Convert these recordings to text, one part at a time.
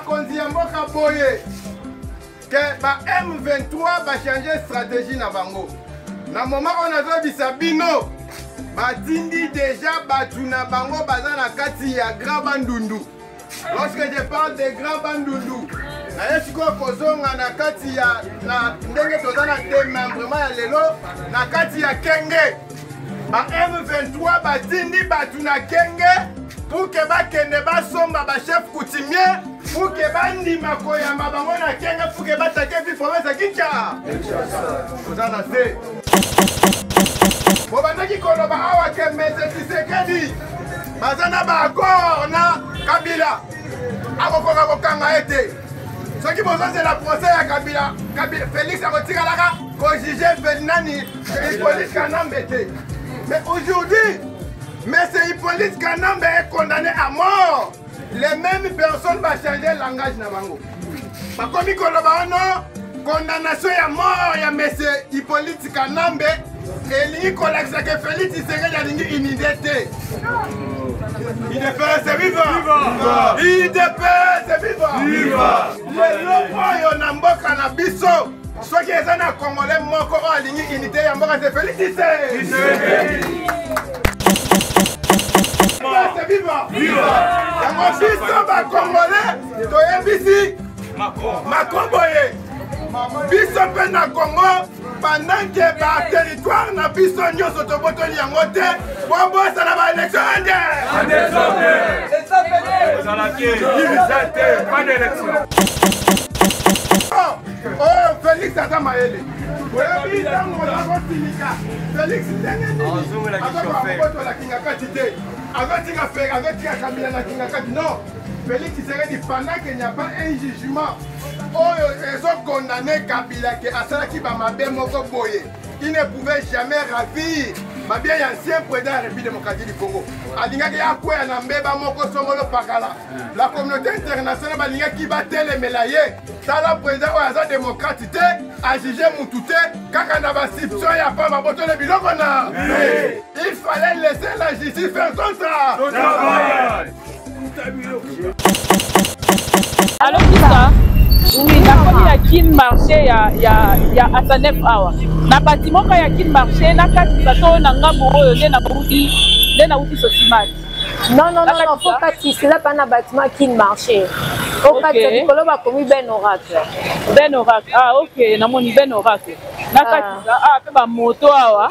bakonzi ya mboka boye ke ba M23 ba changer stratégie na bango. Na moment on a zobisa bino batindi déjà batu na bango baza na kati ya Grand Bandundu. Lorsque je parle de Grand Bandundu, na siko kozonga na kati ya na ndenge tozana démembrement ya lelo na kati ya Kenge. Ba M23 batindi batu na Kenge pour que bakende basomba ba chef coutumier pour que bandima koyamba bango na Kenge pour que batake vi province ya Kinshasa. Kozana se Bobandaki koloba awa ke Mese Tshisekedi bazana ba accord na Kabila akokoka kokanga ete soki bozose la procès ya Kabila Félix akotikalaka kojuge Ferdinand Hippolyte Kanambe te. Mais aujourd'hui, Mese Hippolyte Kanambe est condamné à mort. Les mêmes personnes vont changer le langage na bango. Bakomi koloba ono condamnation ya mort ya Mese Hippolyte Kanambe elingi kolakisa ke Félix Tshisekedi alingi inidete. IDPS c'est vivant! IDPS c'est vivant! Lelo oyo na mboka na biso soki eza na Congolais moko oyo alingi unité ya mboka c'est Félix Tshisekedi. C'est vivant! Yango biso ba Congolais toyebisi Macron boye biso mpe na Congo pendant que ba territoire na biso nyonso tobotoli yango te bobosa na ba élection oh Félix ata mayele oyebi ntango nakotilika Félix ndenge nini azokobotola kingakati te azotika Kabila na kingakati non. Félix Tshisekedi pendant qu'il n'y a pas un jugement ils ont condamné Kabila qui a salaki ba mabe moko boye. Il ne pouvait jamais ravir ma bien ancien président de la République démocratique du Congo. Alinga ya kwa na mbeba moko songolo pakala. La communauté internationale balinga ki batele melaye. Tala président oya démocrate te a jugé mututé kaka na ba sipso ya pa maboto le biloko na. Il fallait laisser la justice faire son travail. Alors tout ça, oui, na komi ya kin marché ya Asanef awa. Na bâtiment ka ya kin marché na kati bato na ngambo oyo nde na uti sosimati. Non, faut pas que c'est là pas na bâtiment kin marché. Au cas de kolo ba komi Ben Oracle. Ben Oracle. Ah OK, na moni Ben Oracle. Na kati pe ba moto awa.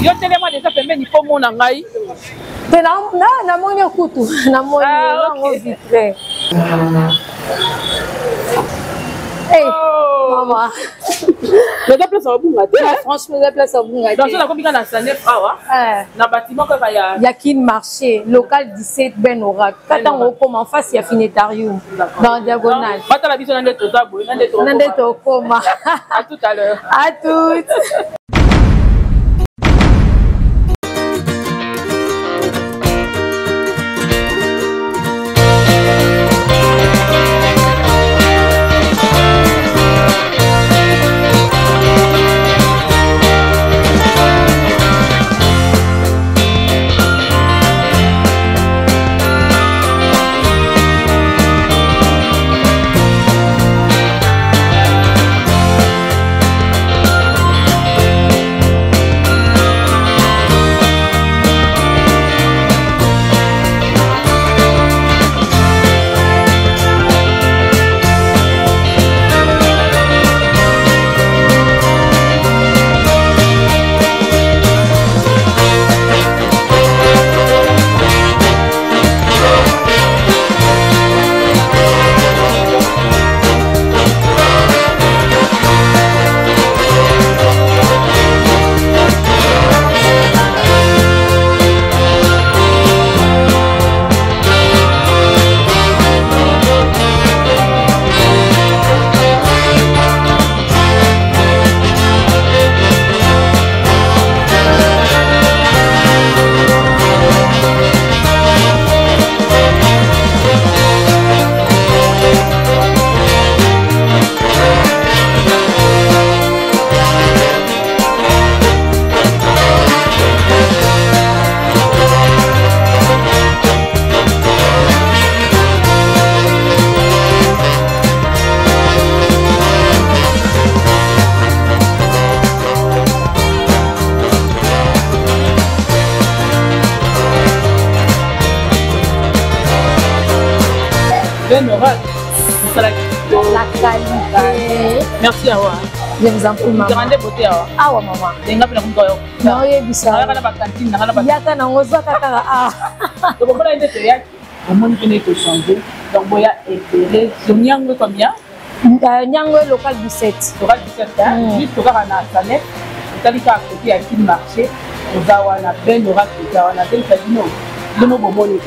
Yo telema déjà pembeni po mona ngai. Na moni kutu, na moni ngo vitre. Hey, maman. Le déplace au bunga. Franchement, le déplace au bunga. Dans la combien na Sanef awa. Na bâtiment ka ya kin marché local 17 Ben Oracle. Quand on comme en face il y a Finetarium dans diagonale. Bata la biso nande tozabo, nande to koma. À tout à l'heure. À toutes. Ben Oracle. La qualité. Merci à toi. Je vous en prie, maman. Grande beauté. Ah ouais, maman. Non, il y a du ça. Il y a un angoisse à donc on a été théâtre, au monde qui n'est que changé. Donc il y a été Nyangwe combien? Nyangwe local 17. Local 17, juste au cas où on a salé, on a dit qu'à côté à qui marché, on a Ben Oracle, on a tel casino. Le mot bon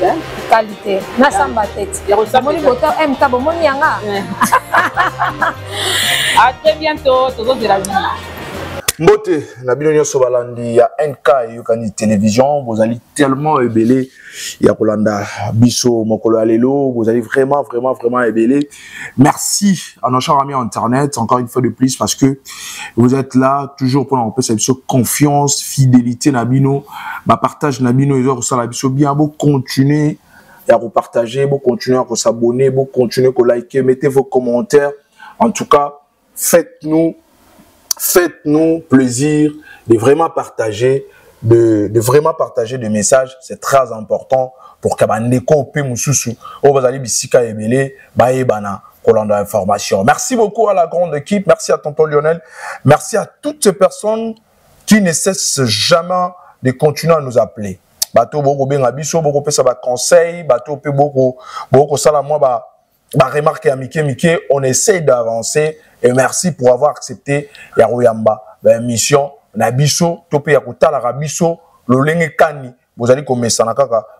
Qualité. Na samba tête. Moni boto MK bomoni yanga. À très bientôt, tous de la vie. Mbote, Nabino Nyoso Balandi, il y a NK, Yokani Télévision, vous allez tellement ébélé, il y a Kolanda, Bisso, Mokolo Alelo, vous allez vraiment ébélé. Merci à nos chers amis Internet, encore une fois de plus, parce que vous êtes là, toujours pour nous cette confiance, fidélité, Nabino, partage Nabino, ils ont ça, la Bisso, bien, vous continuez à vous partager, vous continuez à vous s'abonner, vous continuez à liker, mettez vos commentaires. En tout cas, faites-nous plaisir de vraiment partager des messages. C'est très important pour que bandeko pe mususu o bazali bisika ebele ba ebana kolanda information. Merci beaucoup à la grande équipe, merci à tonton Lionel, merci à toutes ces personnes qui ne cessent jamais de continuer à nous appeler. Bato boko benga biso boko pesa ba conseil, bato pe boko sala moi ba remarque à Mike, on essaie d'avancer et merci pour avoir accepté Yarouyamba, mission Nabiso, Topé Yakuta la Rabiso, Lolenge Kani, vous allez commencer à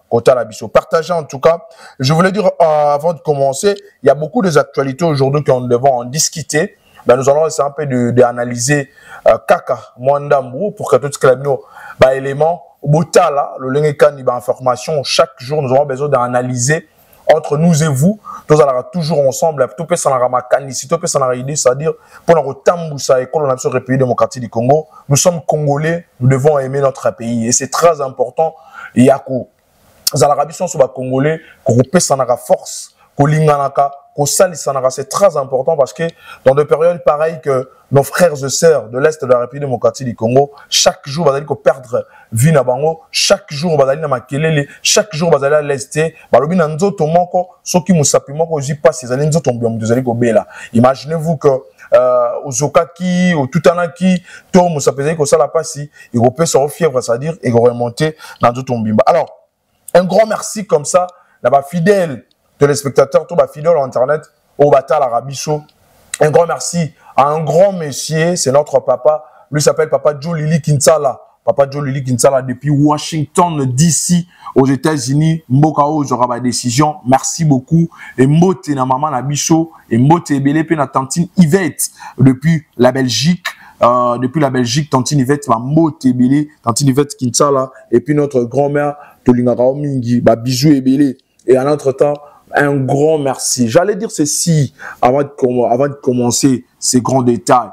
Kota la Biso. Partagez en tout cas. Je voulais dire avant de commencer, il y a beaucoup d'actualités aujourd'hui qu'on devait en discuter. Nous allons essayer un peu d'analyser Kaka, Mwandambu, pour que tout ce que nous éléments, Botala, Lolenge Kani, information, chaque jour nous avons besoin d'analyser. Entre nous et vous, nous allons toujours ensemble, tout peut s'en c'est-à-dire pour notre tamboussa et qu'on a sur le République démocratique du Congo, nous sommes Congolais, nous devons aimer notre pays et c'est très important. Il y a que l'Arabie sont sur les Congolais, qu'on peut s'en force, qu'on l'inganaka, qu'on salissanaka, c'est très important parce que dans des périodes pareilles que nos frères et sœurs de l'Est de la République démocratique du Congo, chaque jour, ils vont perdre vie na bango, chaque jour, ils vont makelele, chaque jour, ils vont à l'Est, balobi na nzoto moko, soki musapi moko, j'y passe, ils allaient nzoto mbiom, ils allaient bela. Imaginez-vous que Ozokaki, ou Tutanaki, to musapi ko sala pasi, ils vont se refièvre, c'est-à-dire, ils vont remonter dans nzoto mbimba. Alors, un grand merci comme ça, là-bas fidèle téléspectateurs, tout fidèle en Internet, au Bata la Rabiso. Un grand merci à un grand monsieur, c'est notre papa, lui s'appelle Papa Joe Lili Kinsala. Papa Joe Lili Kinsala depuis Washington DC aux États-Unis. Mbokao j'aurai ma décision. Merci beaucoup. Et Mbote na maman na biso et Mbote ebele pe na tantine Yvette depuis la Belgique. Tantine Yvette Mbote ebele, tantine Yvette Kinsala et puis notre grand-mère Tolingara Mingi, bisous ebele. Et en entre-temps, un grand merci. J'allais dire ceci avant de commencer ces grands détails.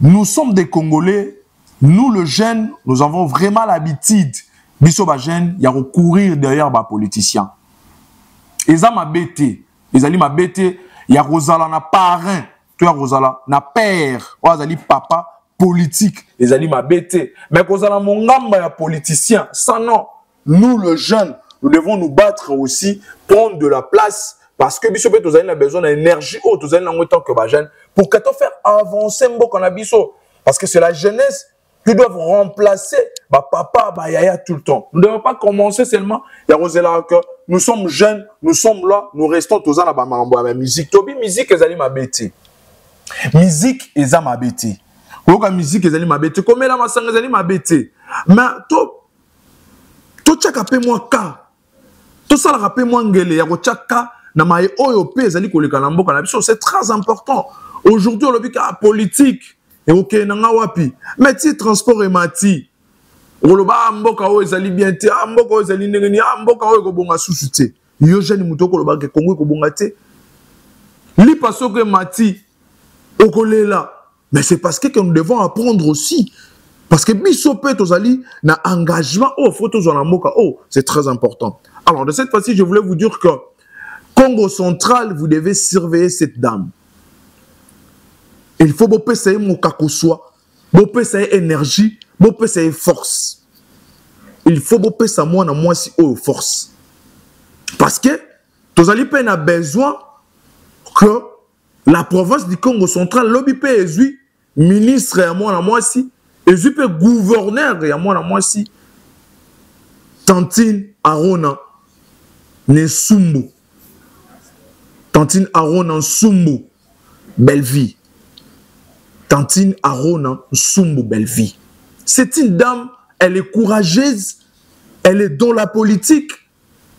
Nous sommes des Congolais, nous les jeunes, nous avons vraiment l'habitude, biso ba jeunes, ya recourir derrière ba politiciens. Eza mabete, ezali mabete, ya rozala na parrain, to ya rozala na père, o azali papa politique, ezali mabete. Mais kozala mongamba ya politicien, ça non. Nous les jeunes, nous devons nous battre aussi, prendre de la place, parce que biso nous avons besoin d'énergie, nous avons tant que jeune, pour que tu faire avancer Mboka. Parce que c'est la jeunesse qui doit remplacer papa, yaya tout le temps. Nous ne devons pas commencer seulement, nous sommes jeunes, nous sommes là, nous restons tous dans la musique. Tobi musique ezali mabete. Musique ezali mabete. Koka musique ezali mabete. Comme la masanga ezali mabete. Mais to chaka pe moi ka. Tout ça, rappelle moi ngele ya kochaka na maye oyo pe ezali koleka na mboka na biso, c'est très important. Aujourd'hui, on a vu que la politique est ok nanga wapi. Mais si transport et mati, oloba mboka oyo ezali bien te, mboka oyo ezali ndengeni, mboka oyo ko bonga susute. Yo jeune mutoko loba ke Congo ko bonga te. Li paso que mati okolela. Mais c'est parce que nous devons apprendre aussi. Parce que biso pe tozali na engagement oh photos en mboka oh, c'est très important. Alors, de cette fois-ci, je voulais vous dire que Congo central, vous devez surveiller cette dame. Il faut que vous ayez mon kakosoi, vous ayez énergie, vous ayez force. Il faut que vous ayez moi si force. Parce que Tozali pe a besoin que la province du Congo central, lobby pe ezui ministre à moi si, ezui pe gouverneur à moi si, Tantine Arona Nesumbu. Tantine Arona Nsumbu, belle vie. Tantine Arona Nsumbu, belle vie. C'est une dame, elle est courageuse, elle est dans la politique.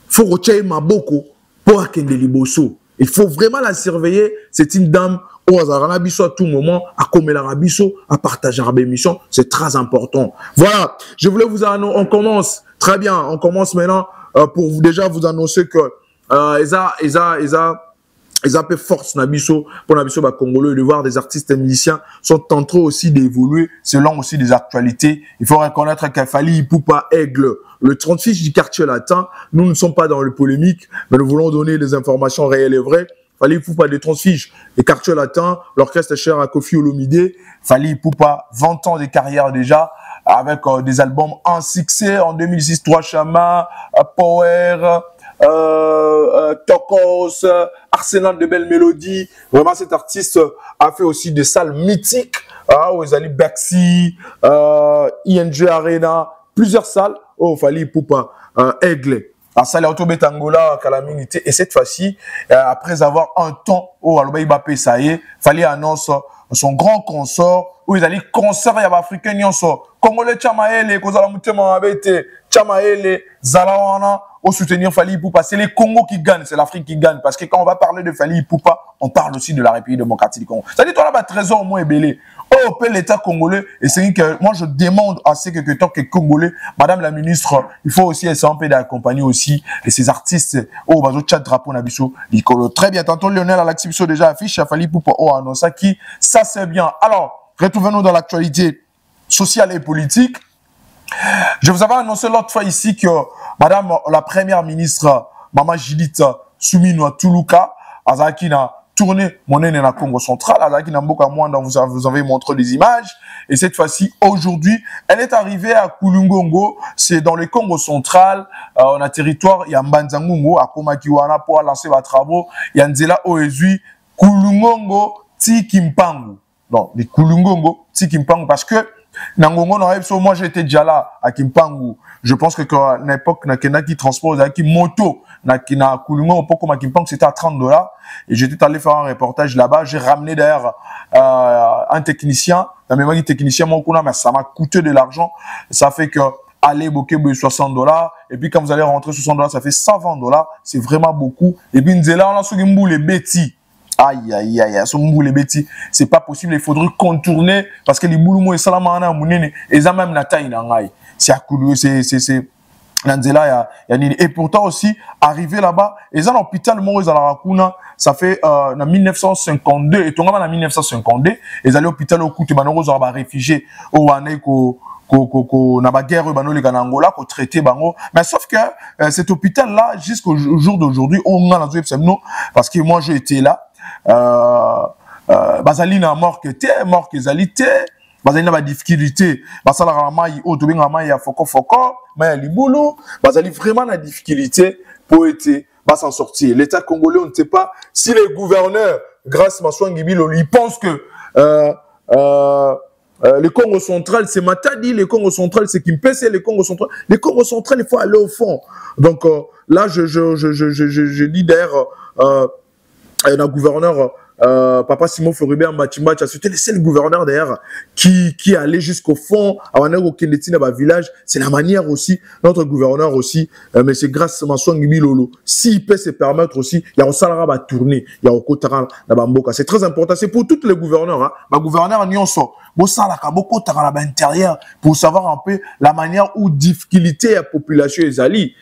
Il faut retirer Maboko pour Akende Liboso. Il faut vraiment la surveiller. C'est une dame au Azaranabiso à tout moment, à Komela-Rabiso, à partager la émission. C'est très important. Voilà, je voulais vous annoncer, on commence. Très bien, on commence maintenant pour déjà vous annoncer que ils appellent force Nabiso pour Nabiso Congolais de voir des artistes et musiciens sont en train aussi d'évoluer selon aussi des actualités. Il faut reconnaître qu'à Fali Ipupa Aigle, le 36 du quartier latin, nous ne sommes pas dans le polémique, mais nous voulons donner des informations réelles et vraies. Fali Ipupa des 36 des quartiers latins, l'orchestre cher à Kofi Olomide, Fali Ipupa 20 ans de carrière déjà, avec des albums en succès en 2006, 3 Chama, Power, Tokos, Arsenal de belles mélodies. Vraiment, cet artiste a fait aussi des salles mythiques, où ils allaient Baxi, ING Arena, plusieurs salles. Oh, Fali Ipupa, Aigle. La salle Autobetangola, Calamité. Et cette fois-ci, après avoir un temps, Aloba Ibapé, ça y est, Fali annonce son grand consort, où ils allaient concert à l'Africain, Congolais Chamaele, Kozala Moutema Abete, Chamaele, Zalawana, au soutenir Fali Ipupa. C'est les Congos qui gagnent, c'est l'Afrique qui gagne. Parce que quand on va parler de Fali Ipupa, on parle aussi de la République démocratique du Congo. C'est-à-dire, toi là-bas, trésor au moins ébélé. Oh, peut l'État congolais, et c'est que moi je demande à ces quelques temps que Congolais, Madame la ministre, il faut aussi essayer un peu d'accompagner aussi ces artistes. Oh, bazo chat drapeau nabiso, Nicolo. Très bien, tantôt Lionel Alaxibiso déjà affiche, Fali Ipupa, oh, annonce ça qui, ça c'est bien. Alors, retrouvons-nous dans l'actualité sociale et politique. Je vous avais annoncé l'autre fois ici que Madame la première ministre, Maman Judith Suminwa Tuluka, Azaki na tourné mon aîné na Congo central, Azaki na Mboka Mwanda, vous avez montré des images, et cette fois-ci, aujourd'hui, elle est arrivée à Kulungongo, c'est dans le Congo central, on a territoire, il y a Mbanzangungo, à Komakiwana pour lancer les travaux, il y a Nzela Oezui, Kulungongo, Tikimpangu. Donc, les Kulungongo, Tikimpangu, parce que Nangongo, moi j'étais déjà là à Kimpangu. Je pense que à l'époque, il qui transpose avec moto, na Kulungongo, pour comme à Kimpangu, c'était à $30. Et j'étais allé faire un reportage là-bas. J'ai ramené d'ailleurs un technicien, la mémoire technicien, mais ça m'a coûté de l'argent. Ça fait que aller boquer $60. Et puis quand vous allez rentrer $60, ça fait $120. C'est vraiment beaucoup. Et puis Nzela, on a sougi les bêtis. Aïe, aïe, aïe, les bêtises. C'est pas possible, il faudrait contourner, parce que les bouloumou et salamana, et ça même la taille, c'est à Koulou, c'est, Nanzela, et pourtant aussi, arriver là-bas, et ça, l'hôpital Maurice à la Rakuna, ça fait, en 1952, et ton en 1952, et ça, l'hôpital au Kouté, Banoro, à réfugiés, au Waneko, na ba guerre bano le Angola ko traité bango, mais sauf que cet hôpital là jusqu'au jour d'aujourd'hui on a la parce que moi j'ai été là bazali na mort que ezali te bazali na ba difficulté basala rama yi o to benga ma ya foko ma ya libulu bazali vraiment na difficulté pour être s'en sortir. L'état congolais on ne sait pas si les gouverneurs grâce Maswa Ngibilo ils pensent que le Congo central, c'est Matadi, le Congo central, c'est Kimpese, le Congo central, il faut aller au fond. Donc là, je dis d'ailleurs, un gouverneur, Papa Simon Floribert Machimbacha, c'était le seul gouverneur d'ailleurs qui allait jusqu'au fond, à Wanero Kendetina, village. C'est la manière aussi, notre gouverneur aussi, mais c'est grâce à Maswa Ngibilo. S'il peut se permettre aussi, il y a un salaire à tourner, il y a un Kotara, c'est très important. C'est pour tous les gouverneurs, hein. Ma gouverneur Nyonso, pour savoir un peu la manière où difficulté à population est allée.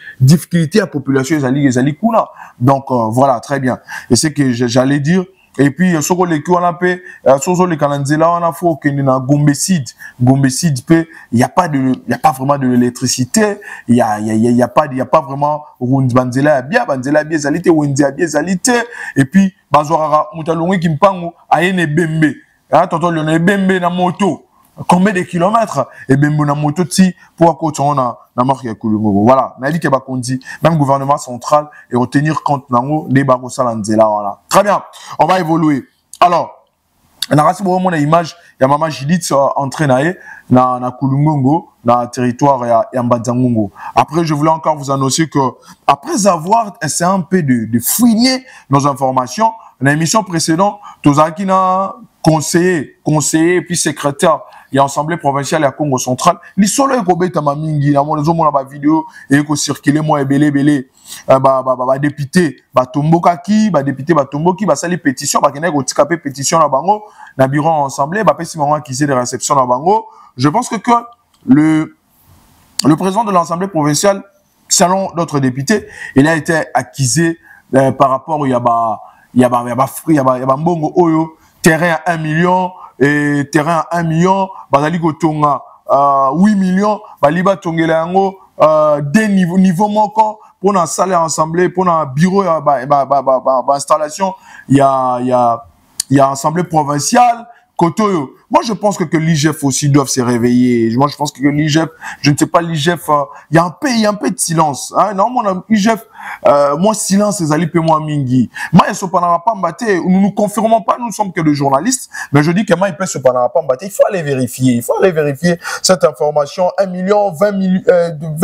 Donc voilà, très bien. Et c'est que j'allais dire. Et puis, il n'y a pas vraiment de l'électricité, il y a pas vraiment Banzela bien et puis, Bazorara, Moutalongi Kimpangu, Ayene Bembe, Toto Lone Bembe na moto, combien de kilomètres et bien mon moto ti pour côté on a marque ya Kulungo. Voilà, na dit que ba kondi même gouvernement central et retenir compte nango les ba ko sala nzela voilà. Très bien, on va évoluer. Alors on a rasé mon image ya maman Judith entraîner na Kulungo dans le territoire ya Mbadzangongo. Après je voulais encore vous annoncer que après avoir essayé un peu de fouiner nos informations, dans l'émission précédente, Tozaki na conseiller puis secrétaire il y a l'Assemblée provinciale à Congo central. Li solo ekobeta mamingi na mon zomo na ba vidéo et ko circuler moi belé député batomboka ki ba député batomboki ba sali pétition ba kena ko tikape pétition na bango na bureau assemblée ba pesi bango accusé de réception na bango. Je pense que le président de l'Assemblée provinciale selon d'autres députés, il a été accusé par rapport il y a mbongo oyo terrain à 1 million et terrain à 1 million, bazali kotonga 8 millions, baliba tongela yango des niveau moko pour na salle assemblée, pour na bureau installation, il y a assemblée provinciale Kotoyo. Moi, je pense que l'IGF aussi doivent se réveiller. Moi, je pense que l'IGF, je ne sais pas, l'IGF, il y a un peu de silence. Hein? Non, mon IGF, moi, silence, c'est Ali moi mingi. Moi, ils sont pas mbaté. Nous ne confirmons pas, nous ne sommes que des journalistes. Mais je dis que moi, ils peuvent se pas mbaté. Il faut aller vérifier. Il faut aller vérifier cette information. 1 million, 20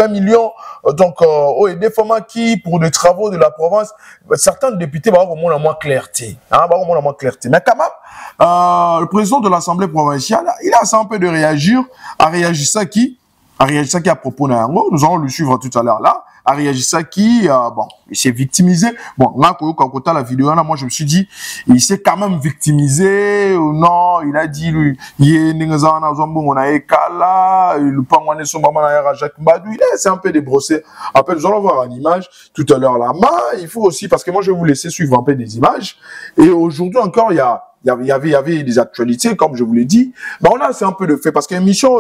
millions. Donc, et des femmes qui, pour des travaux de la province, certains députés, bah, au moins, moins clarté. Hein? Bah, au moins, moins clarté. Mais quand même, le président de l'Assemblée provinciale, il a un peu de réagir, à réagir ça qui à propos de Nango, nous allons le suivre tout à l'heure là, à réagir ça qui, bon, il s'est victimisé. Bon, là, quand la vidéo là, moi je me suis dit, il s'est quand même victimisé, ou non, il a dit, lui, il est c'est un peu débrossé. Après, nous allons voir une image tout à l'heure là. Mais il faut aussi, parce que moi je vais vous laisser suivre un peu des images, et aujourd'hui encore, il y avait des actualités, comme je vous l'ai dit. Ben, on a, c'est un peu de fait, parce qu'une mission,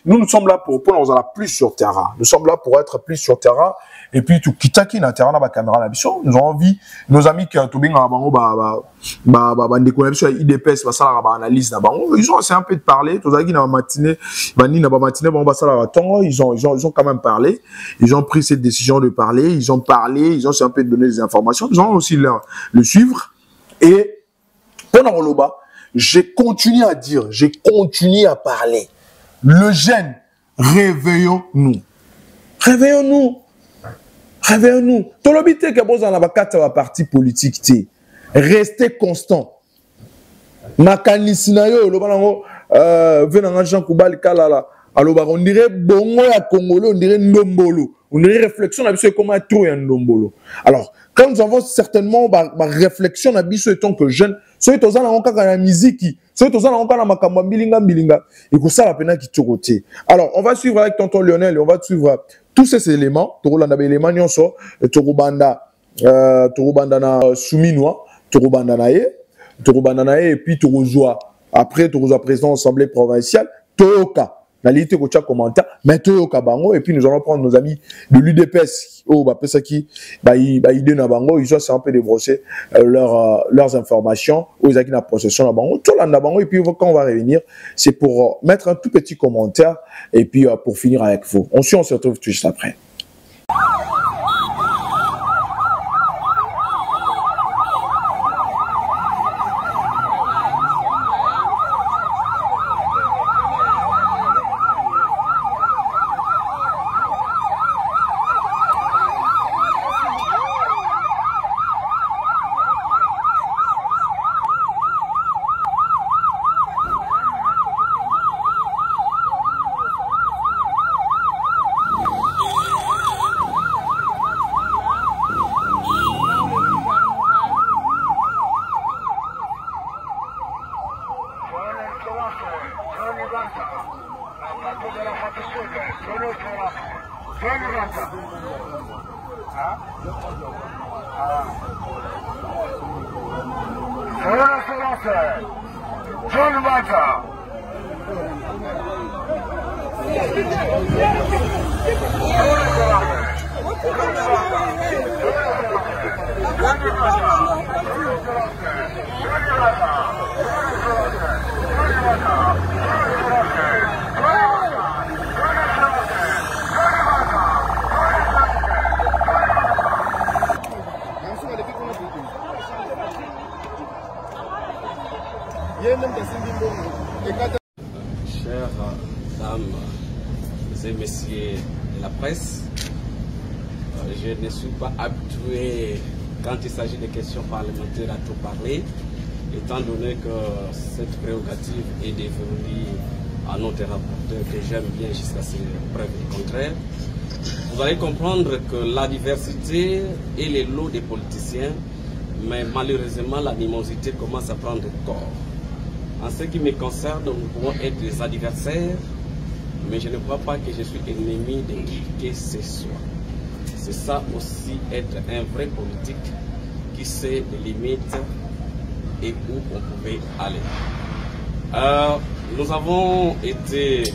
nous sommes là pour nous aller plus sur terrain. Nous sommes là pour être plus sur terrain. Et puis, tout kitaki na terrain, na caméra, la mission. Nous avons envie, nos amis qui ont tout bien, des connexions IDPS, ça, analyse, ils ont assez un peu de parler. Tous les na matinée, ils ont quand même parlé. Ils ont pris cette décision de parler. Ils ont parlé. Ils ont un peu donné des informations. Nous allons aussi le suivre. Et, pendant Roloba, j'ai continué à dire, j'ai continué à parler. Le jeune, réveillons-nous. Réveillons-nous. Réveillons-nous. Tout l'obité que vous avez dans la partie politique, restez constant. Makanisinayo, venant Jean Koubal Kalala. Alors, on dirait bongo à Congolais, on dirait ndombolo. On dirait réflexion, on a vu comment trop un ndombolo. Alors, quand nous avons certainement ma réflexion, on a vu en tant que jeune, ceux qui ont la musique, ceux qui ont la makamba bilinga, et que ça la peine qui côté. Alors, on va suivre avec tonton Lionel, et on va suivre tous ces éléments. Torolanda éléments, nous sommes Torobanda na Souminois, Torobanda nae, et puis Torozoa. Après, Torozoa président de l'Assemblée provinciale, Toyoka. La liste que tu as commenté, mais Toyoka Bango, et puis nous allons prendre nos amis de l'UDPS, ils ont un peu débrosser leurs informations, aux acquis de la procession de Bango, tout l'an Bango, et puis quand on va revenir, c'est pour mettre un tout petit commentaire, et puis pour finir avec vous. On se retrouve tout juste après. Chères dames et messieurs de la presse, je ne suis pas habitué quand il s'agit de questions parlementaires à tout parler, étant donné que cette prérogative est dévolue à notre rapporteur que j'aime bien jusqu'à ce preuve du contraire. Vous allez comprendre que la diversité est les lots des politiciens, mais malheureusement l'animosité commence à prendre corps. En ce qui me concerne, nous pouvons être des adversaires, mais je ne crois pas que je suis ennemi de qui que ce soit. C'est ça aussi être un vrai politique qui sait les limites et où on pouvait aller. Nous avons été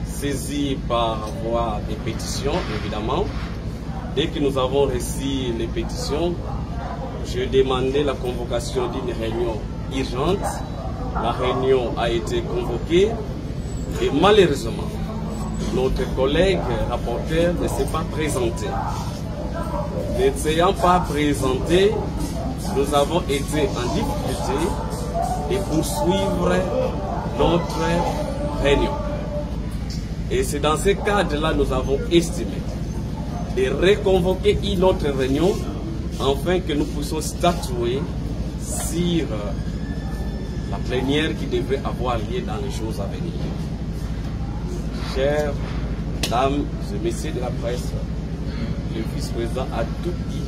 saisis par voie des pétitions, évidemment. Dès que nous avons reçu les pétitions, je demandais la convocation d'une réunion urgente. La réunion a été convoquée et malheureusement, notre collègue rapporteur ne s'est pas présenté. Ne s'ayant pas présenté, nous avons été en difficulté de poursuivre notre réunion. Et c'est dans ce cadre-là que nous avons estimé de reconvoquer une autre réunion afin que nous puissions statuer sur la plénière qui devrait avoir lieu dans les jours à venir. Chères dames et messieurs de la presse, le vice-président a tout dit,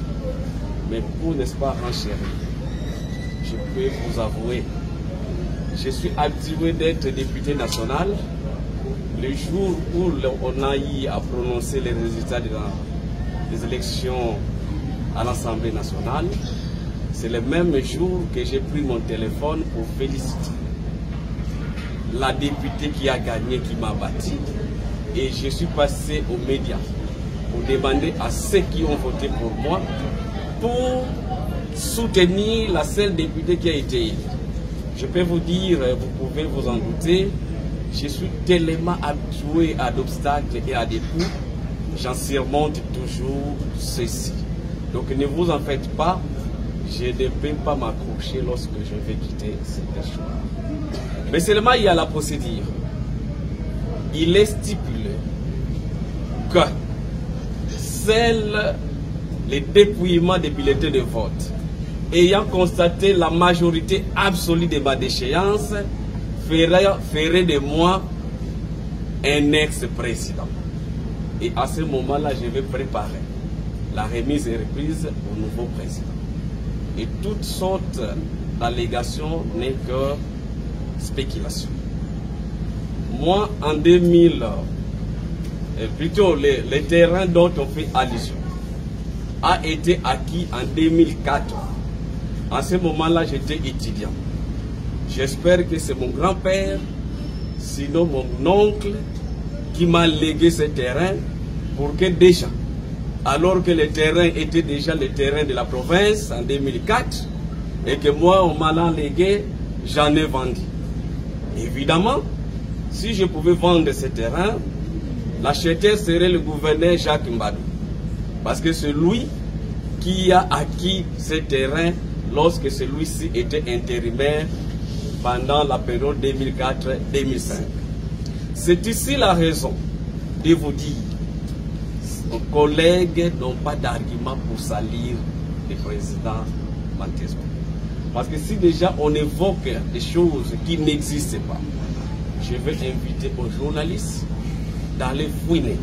mais pour, n'est-ce pas, renchérir, je peux vous avouer, je suis habitué d'être député national. Le jour où on a eu à prononcer les résultats des élections à l'Assemblée nationale, c'est le même jour que j'ai pris mon téléphone pour féliciter la députée qui a gagné, qui m'a battu. Et je suis passé aux médias pour demander à ceux qui ont voté pour moi pour soutenir la seule députée qui a été élue. Je peux vous dire, vous pouvez vous en douter, je suis tellement habitué à d'obstacles et à des coups, j'en surmonte toujours ceci. Donc ne vous en faites pas, je ne peux pas m'accrocher lorsque je vais quitter cette chose. Mais seulement il y a la procédure. Il est stipulé que les dépouillements des bulletins de vote ayant constaté la majorité absolue de ma déchéance ferait de moi un ex-président. Et à ce moment-là, je vais préparer la remise et reprise au nouveau président. Et toutes sortes d'allégations n'est que spéculation. Moi, en 2000, plutôt les terrains dont on fait allusion a été acquis en 2004. En ce moment-là, j'étais étudiant. J'espère que c'est mon grand-père, sinon mon oncle, qui m'a légué ce terrain pour que déjà, alors que le terrain était déjà le terrain de la province en 2004, et que moi, on m'a légué, j'en ai vendu. Évidemment, si je pouvais vendre ce terrain, l'acheteur serait le gouverneur Jacques Mbadou. Parce que c'est lui qui a acquis ce terrain lorsque celui-ci était intérimaire pendant la période 2004-2005. C'est ici la raison de vous dire, nos collègues n'ont pas d'argument pour salir le président Montesquieu. Parce que si déjà on évoque des choses qui n'existent pas, je vais inviter aux journalistes d'aller fouiner.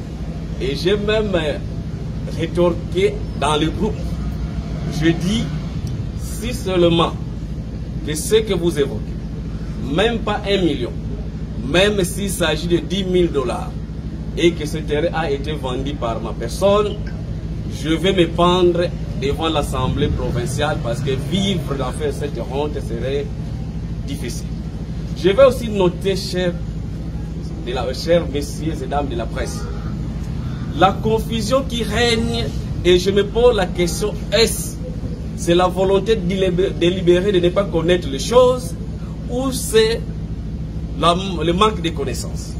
Et j'ai même rétorqué dans le groupe. Je dis, si seulement que ce que vous évoquez, même pas 1 million, même s'il s'agit de 10 000 $, et que ce terrain a été vendu par ma personne, je vais me pendre devant l'Assemblée provinciale parce que vivre dans cette honte serait difficile. Je vais aussi noter, chers messieurs et dames de la presse, la confusion qui règne, et je me pose la question, est-ce c'est la volonté délibérée de ne pas connaître les choses ou c'est le manque de connaissances?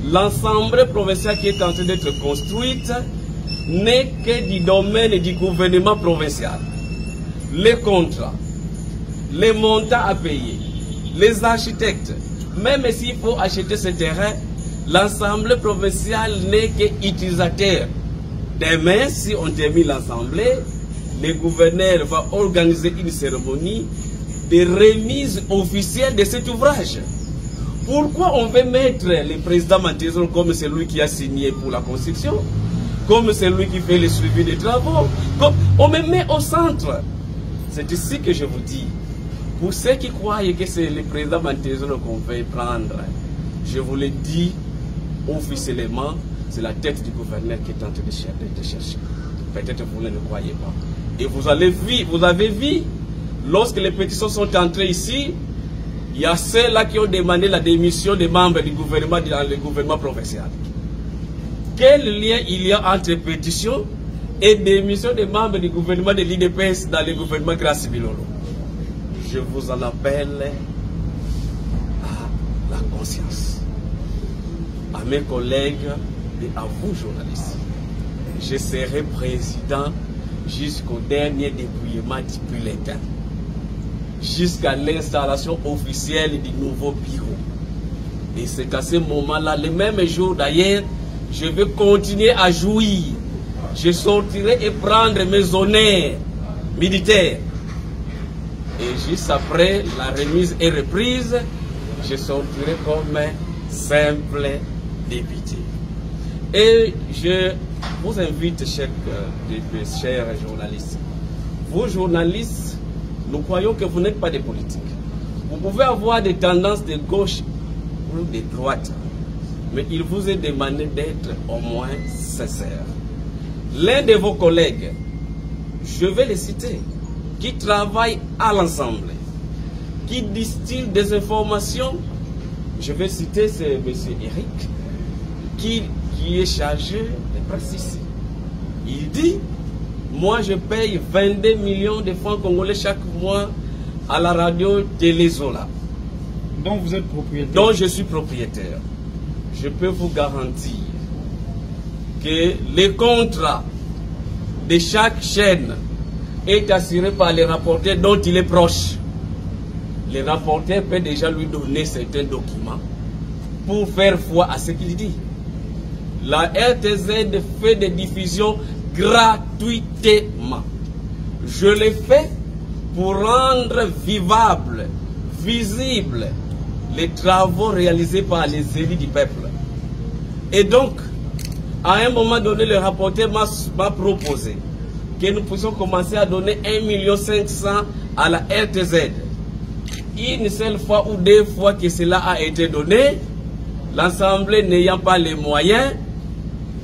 L'Assemblée provinciale qui est en train d'être construite n'est que du domaine du gouvernement provincial. Les contrats, les montants à payer, les architectes, même s'il faut acheter ce terrain, l'Assemblée provinciale n'est qu'utilisateur. Demain, si on termine l'Assemblée, le gouverneur va organiser une cérémonie de remise officielle de cet ouvrage. Pourquoi on veut mettre le président Mantezo comme celui qui a signé pour la construction, comme celui qui fait le suivi des travaux, on me met au centre? C'est ici que je vous dis, pour ceux qui croient que c'est le président Mantezo qu'on veut prendre, je vous le dis officiellement, c'est la tête du gouverneur qui est en train de chercher. Peut-être vous ne le croyez pas. Et vous avez vu, lorsque les pétitions sont entrées ici, il y a ceux-là qui ont demandé la démission des membres du gouvernement dans le gouvernement provincial. Quel lien il y a entre pétition et démission des membres du gouvernement de l'IDPS dans le gouvernement Grace Bilolo? Je vous en appelle à la conscience, à mes collègues et à vous journalistes. Je serai président jusqu'au dernier dépouillement du bulletin, jusqu'à l'installation officielle du nouveau bureau. Et c'est à ce moment-là, le même jour d'ailleurs, je vais continuer à jouir. Je sortirai et prendre mes honneurs militaires. Et juste après la remise et reprise, je sortirai comme simple député. Et je vous invite, chers journalistes, vous journalistes, nous croyons que vous n'êtes pas des politiques. Vous pouvez avoir des tendances de gauche ou de droite, mais il vous est demandé d'être au moins sincère. L'un de vos collègues, je vais le citer, qui travaille à l'ensemble, qui distille des informations, je vais citer, c'est M. Eric, qui est chargé de presse ici. Il dit, moi je paye 22 millions de francs congolais chaque mois à la radio Télézola. Donc vous êtes propriétaire? Donc je suis propriétaire. Je peux vous garantir que les contrats de chaque chaîne est assuré par les rapporteurs dont il est proche. Les rapporteurs peuvent déjà lui donner certains documents pour faire foi à ce qu'il dit. La RTZ fait des diffusions gratuitement. Je l'ai fait pour rendre vivable, visible les travaux réalisés par les élus du peuple. Et donc, à un moment donné, le rapporteur m'a proposé que nous puissions commencer à donner 1,5 million à la RTZ. Une seule fois ou deux fois que cela a été donné, l'Assemblée n'ayant pas les moyens,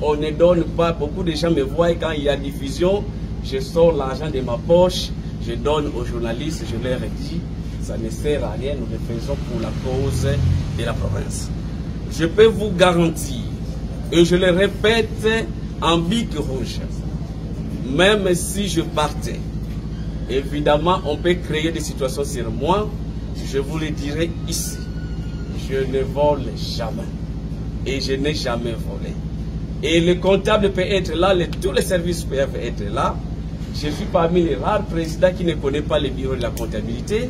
on ne donne pas. Beaucoup de gens me voient quand il y a diffusion, je sors l'argent de ma poche, je donne aux journalistes, je leur dis, ça ne sert à rien, nous le faisons pour la cause de la province. Je peux vous garantir, et je le répète en bic rouge, même si je partais, évidemment on peut créer des situations sur moi, je vous le dirai ici, je ne vole jamais, et je n'ai jamais volé. Et le comptable peut être là, tous les services peuvent être là. Je suis parmi les rares présidents qui ne connaissent pas le bureau de la comptabilité.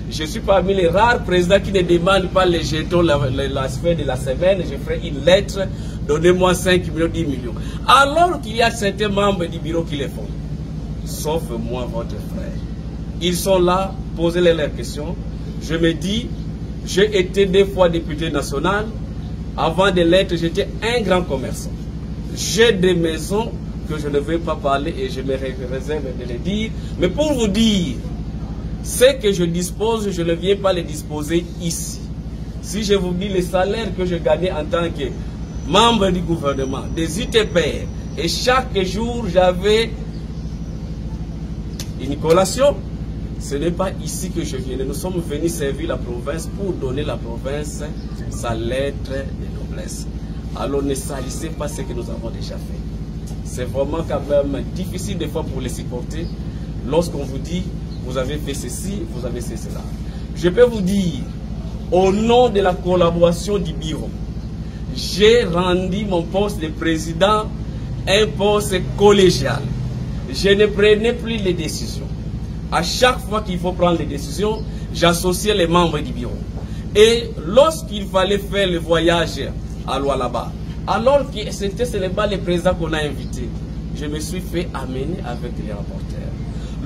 Je suis parmi les rares présidents qui ne demandent pas les jetons la fin de la semaine. Je ferai une lettre, donnez-moi 5 millions, 10 millions. Alors qu'il y a certains membres du bureau qui le font. Sauf moi, votre frère. Ils sont là, posez-les leurs questions. Je me dis, j'ai été 2 fois député national. Avant de l'être, j'étais un grand commerçant. J'ai des maisons que je ne vais pas parler et je me réserve de les dire. Mais pour vous dire, ce que je dispose, je ne viens pas les disposer ici. Si je vous dis les salaires que je gagnais en tant que membre du gouvernement, des UTPR, et chaque jour j'avais une collation, ce n'est pas ici que je viens. Nous sommes venus servir la province pour donner la province sa lettre de noblesse. Alors ne salissez pas ce que nous avons déjà fait. C'est vraiment quand même difficile des fois pour les supporter lorsqu'on vous dit vous avez fait ceci, vous avez fait cela. Je peux vous dire, au nom de la collaboration du bureau, j'ai rendu mon poste de président un poste collégial. Je ne prenais plus les décisions. À chaque fois qu'il faut prendre les décisions, j'associais les membres du bureau. Et lorsqu'il fallait faire le voyage à Lualaba, alors que c'était seulement les présidents qu'on a invités, je me suis fait amener avec les rapporteurs.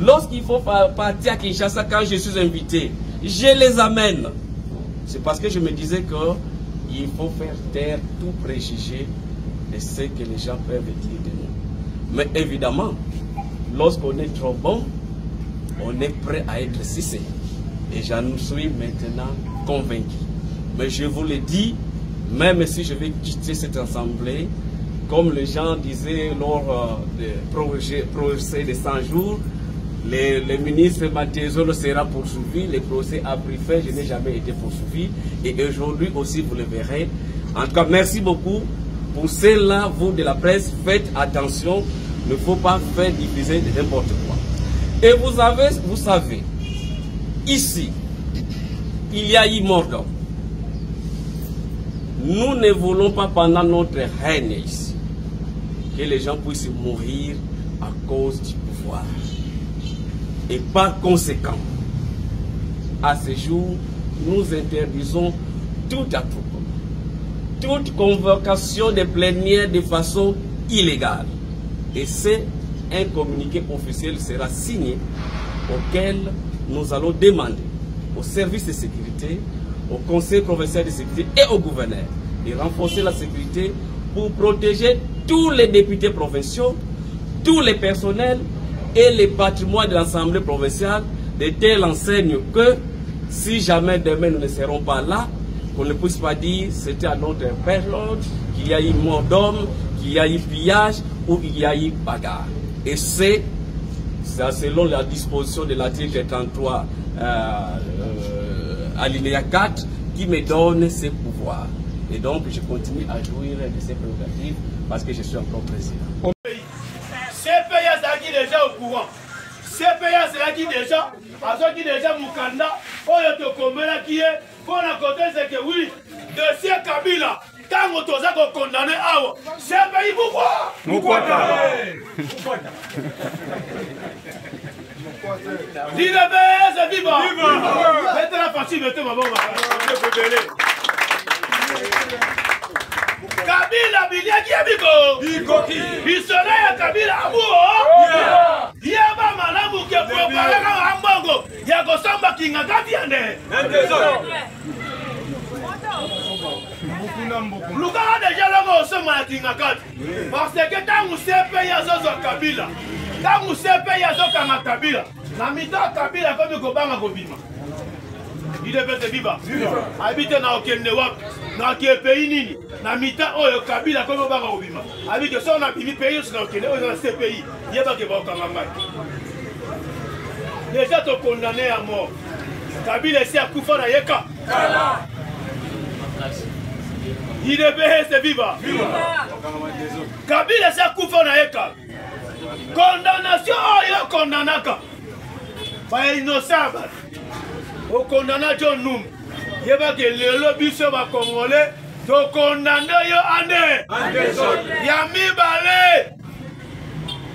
Lorsqu'il faut partir à Kinshasa, quand je suis invité, je les amène. C'est parce que je me disais qu'il faut faire taire tout préjugé de ce que les gens peuvent dire de nous. Mais évidemment, lorsqu'on est trop bon, on est prêt à être cessé. Et j'en suis maintenant convaincu. Mais je vous le dis, même si je vais quitter cette assemblée, comme les gens disaient lors du procès de 100 jours, le ministre Matezolo sera poursuivi, le procès a pris fin, je n'ai jamais été poursuivi. Et aujourd'hui aussi, vous le verrez. En tout cas, merci beaucoup. Pour cela, vous de la presse, faites attention, il ne faut pas faire diffuser de n'importe quoi. Et vous savez, ici, il y a eu mort d'homme. Nous ne voulons pas pendant notre règne ici que les gens puissent mourir à cause du pouvoir. Et par conséquent, à ce jour, nous interdisons tout attroupement, toute convocation de plénière de façon illégale. Et c'est un communiqué officiel sera signé auquel nous allons demander au service de sécurité, au conseil provincial de sécurité et au gouverneur de renforcer la sécurité pour protéger tous les députés provinciaux, tous les personnels et les patrimoines de l'Assemblée provinciale de telle enseigne que si jamais demain nous ne serons pas là, qu'on ne puisse pas dire c'était à notre période, qu'il y a eu mort d'homme, qu'il y a eu pillage ou qu'il y a eu bagarre. Et c'est selon la disposition de l'article 33 alinéa 4 qui me donne ces pouvoirs. Et donc je continue à jouir de ces prérogatives parce que je suis encore président. CPA c'est déjà au courant. CPA c'est déjà, à ceux qui déjà Mukanda, on est au commun qui est, pour la côté c'est que oui, dossier Kabila, quand on t'a condamné à CPI pourquoi? L'IDBS viva! Mettez la partie, mettez ma bombe. Kabila biliaki abiko bisola ya Kabila abuo yaba malamu ke propaganda ambongo ya kosamba kinga kati ande lukaka deja longo osoma ya kinga kati parce que tangu sepe ya zozo Kabila tangu sepe ya zokanga Kabila na mita Kabila komi kobanga kobima IDPS viva habite na okende wapi na ke pays nini na mita oyo Kabila komi kobanga kobima habite so na bimi pays na okende oyo na CPI yeba ke ba okanga ngai déjà to condamné à mort Kabila si akufa na yeka IDPS viva Kabila si akufa na yeka condamnation oyo condamnaka ba innocent au condamné John Noum yeba ke lelo biso ba congolais to condamné yo ande ya mibale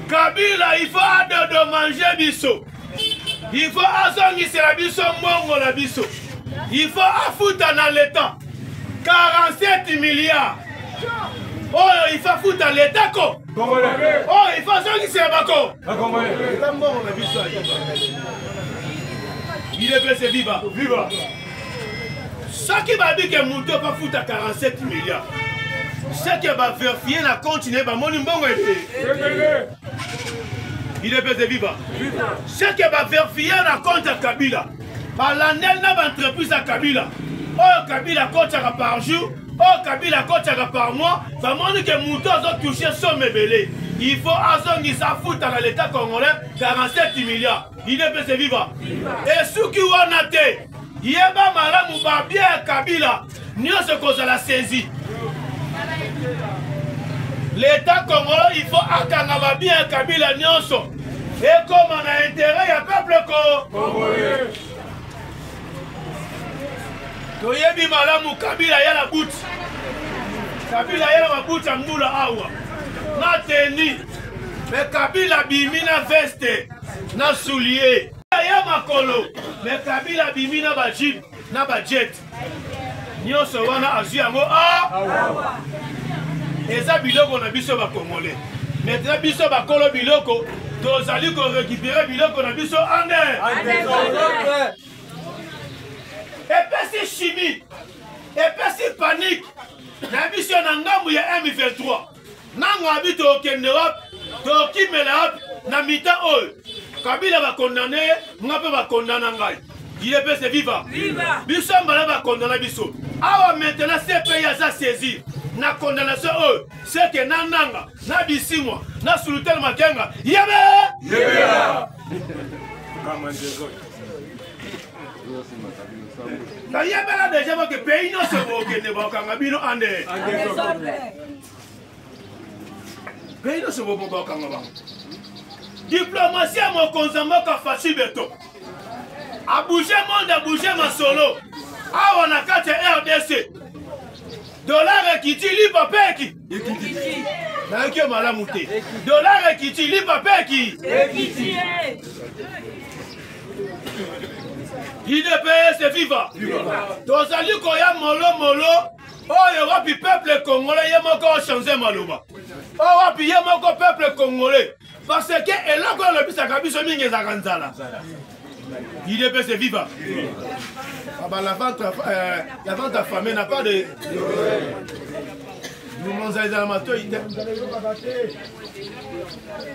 Kabila il faut de manger biso il faut azongisa la biso mbongo na biso il faut afuta na l'état 47 milliards oh il faut foutre l'état ko oh il faut azongisa bako mbongo na biso IDPS viva viva ce qui va dire que mon Dieu va foutre 47 milliards ce qui va vérifier la continuer va mon mbongo IDPS viva ce qui va vérifier la compte à Kabila par l'année n'a pas entreprise à Kabila oh Kabila compte par jour oh Kabila compte par mois va montrer que mon Dieu a touché son mébélé il faut azongisa foutre dans l'état congolais 47 milliards IDPS viva et ceux qui ont naté yeba malamu ba bien Kabila nyonso kozala saisi l'état congolais il faut akanga ba bien Kabila nyonso et comme on a intérêt ya peuple congolais toyebi malamu Kabila ya la bout Kabila ya la bout mbula awa na teni mais Kabila bimi na veste na soulier ya makolo me Kabila bimi na ba jeep na ba jet nyonso wana azwi yango eza biloko na biso ba Congolais maintenant biso ba kolo biloko tozali ko récupérer biloko na biso ande epesi chimie epesi panique na biso na ngambu ya M23 nanga abi tokende wapi tokimela wapi na mita oyo Kabila ba condamné nga pe ba condamna ngai il pese viva biso mbala ba condamna biso awa maintenant CPI aza saisir na condamnation oyo c'est que nanga na bisimwa na Sultan Makenga yebe na yebela déjà parce que pays non se bokende bakanga bino ande pays non se bokanga ba diplomatie mo konzamboka faci beto a bouger monde a bouger masolo awa na kati RDC dollar ekiti lipa peki na ki malamu te dollar ekiti lipa peki ekiti IDPS viva tozali koya molo oyo wapi peuple congolais ye moko changer maloba o wapi ye moko peuple congolais parce que eloko lobisaka biso mingi ezaka nzala IDPS viva la vente affamée n'a pas de nous mangeons dans la mato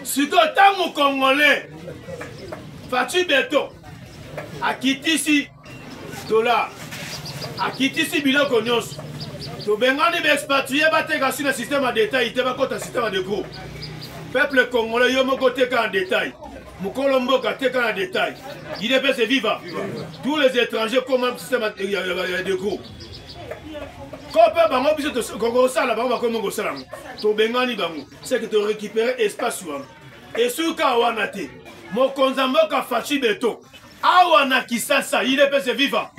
si tant congolais Faci Beto akitisi dollar akitisi biloko nyonso tobengani baexpatrié bateka sur le système en détail te bakota système de gros peuple congolais yo moko teka en détail mukolo mboka teka en détail IDPS viva tous les étrangers comme un système de gros kope bango biso kokosala bango bakomi kosala tobengani bango c'est que to récupérer espace wana esuka wana te mokonza mboka Faci Beto awa na Kisasa IDPS viva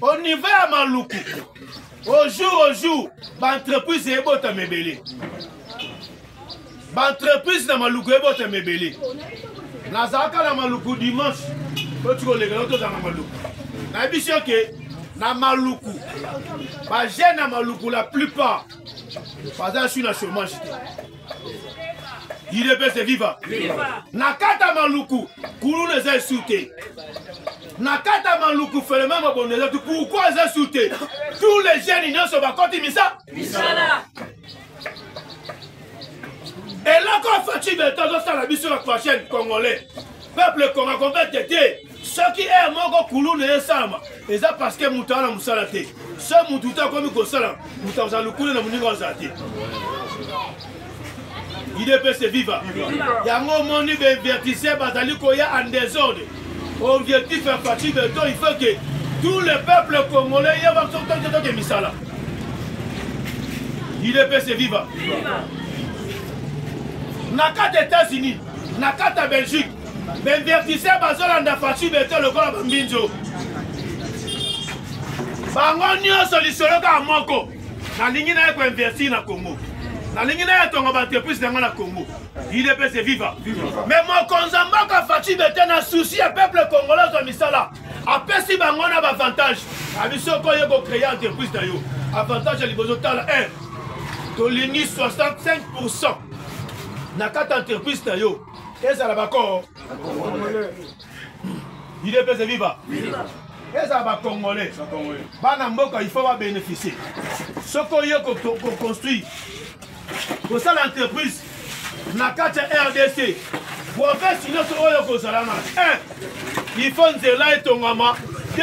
au niveau ya maluku au jour l'entreprise ebota mebele l'entreprise na maluku ebota mebele nazaka na maluku dimanche otuko legalo to za maluku na biso ke na maluku ba jeune na maluku la plupart pas sur la chômage IDPS viva na kata maluku kulu neza soute na kata maluku fait le même abonné pourquoi ça soute tous les jeunes ils sont bakoti misala et là quand Faci Beto ça la biso la prochaine congolais peuple congolais compété ceux qui est moko kulu ne sama et ça parce que mutana musala te ce mututa comme ko sala mutaza lukule na muninga zati IDPS viva yango moni be vertissé bazali koya en désordre objectif à Faci Beto il faut que tout le peuple congolais y va sortir de misala IDPS viva na kata États-Unis na kata Belgique ben vertissé bazolanda Faci Beto lokola bambinzo bango nyonso lisolo ka moko nalingi na ko investir na Congo nalingi na yatonga baentreprise nango na Congo IDPS viva mais mokonza mboka Faci Beto na souci ya peuple congolais za misala apesi bango na bavantage abiso ko yeko créer entreprise na yo avantage ya liboso tala 1 tolingi 65% na kata entreprise na yo ezala bako IDPS viva ezala ba congolais bana mboka il faut ba bénéficier soko yeko construire pour ça l'entreprise na kata RDC province nyonso oyo kozala na 1 il faut nzela etongama 2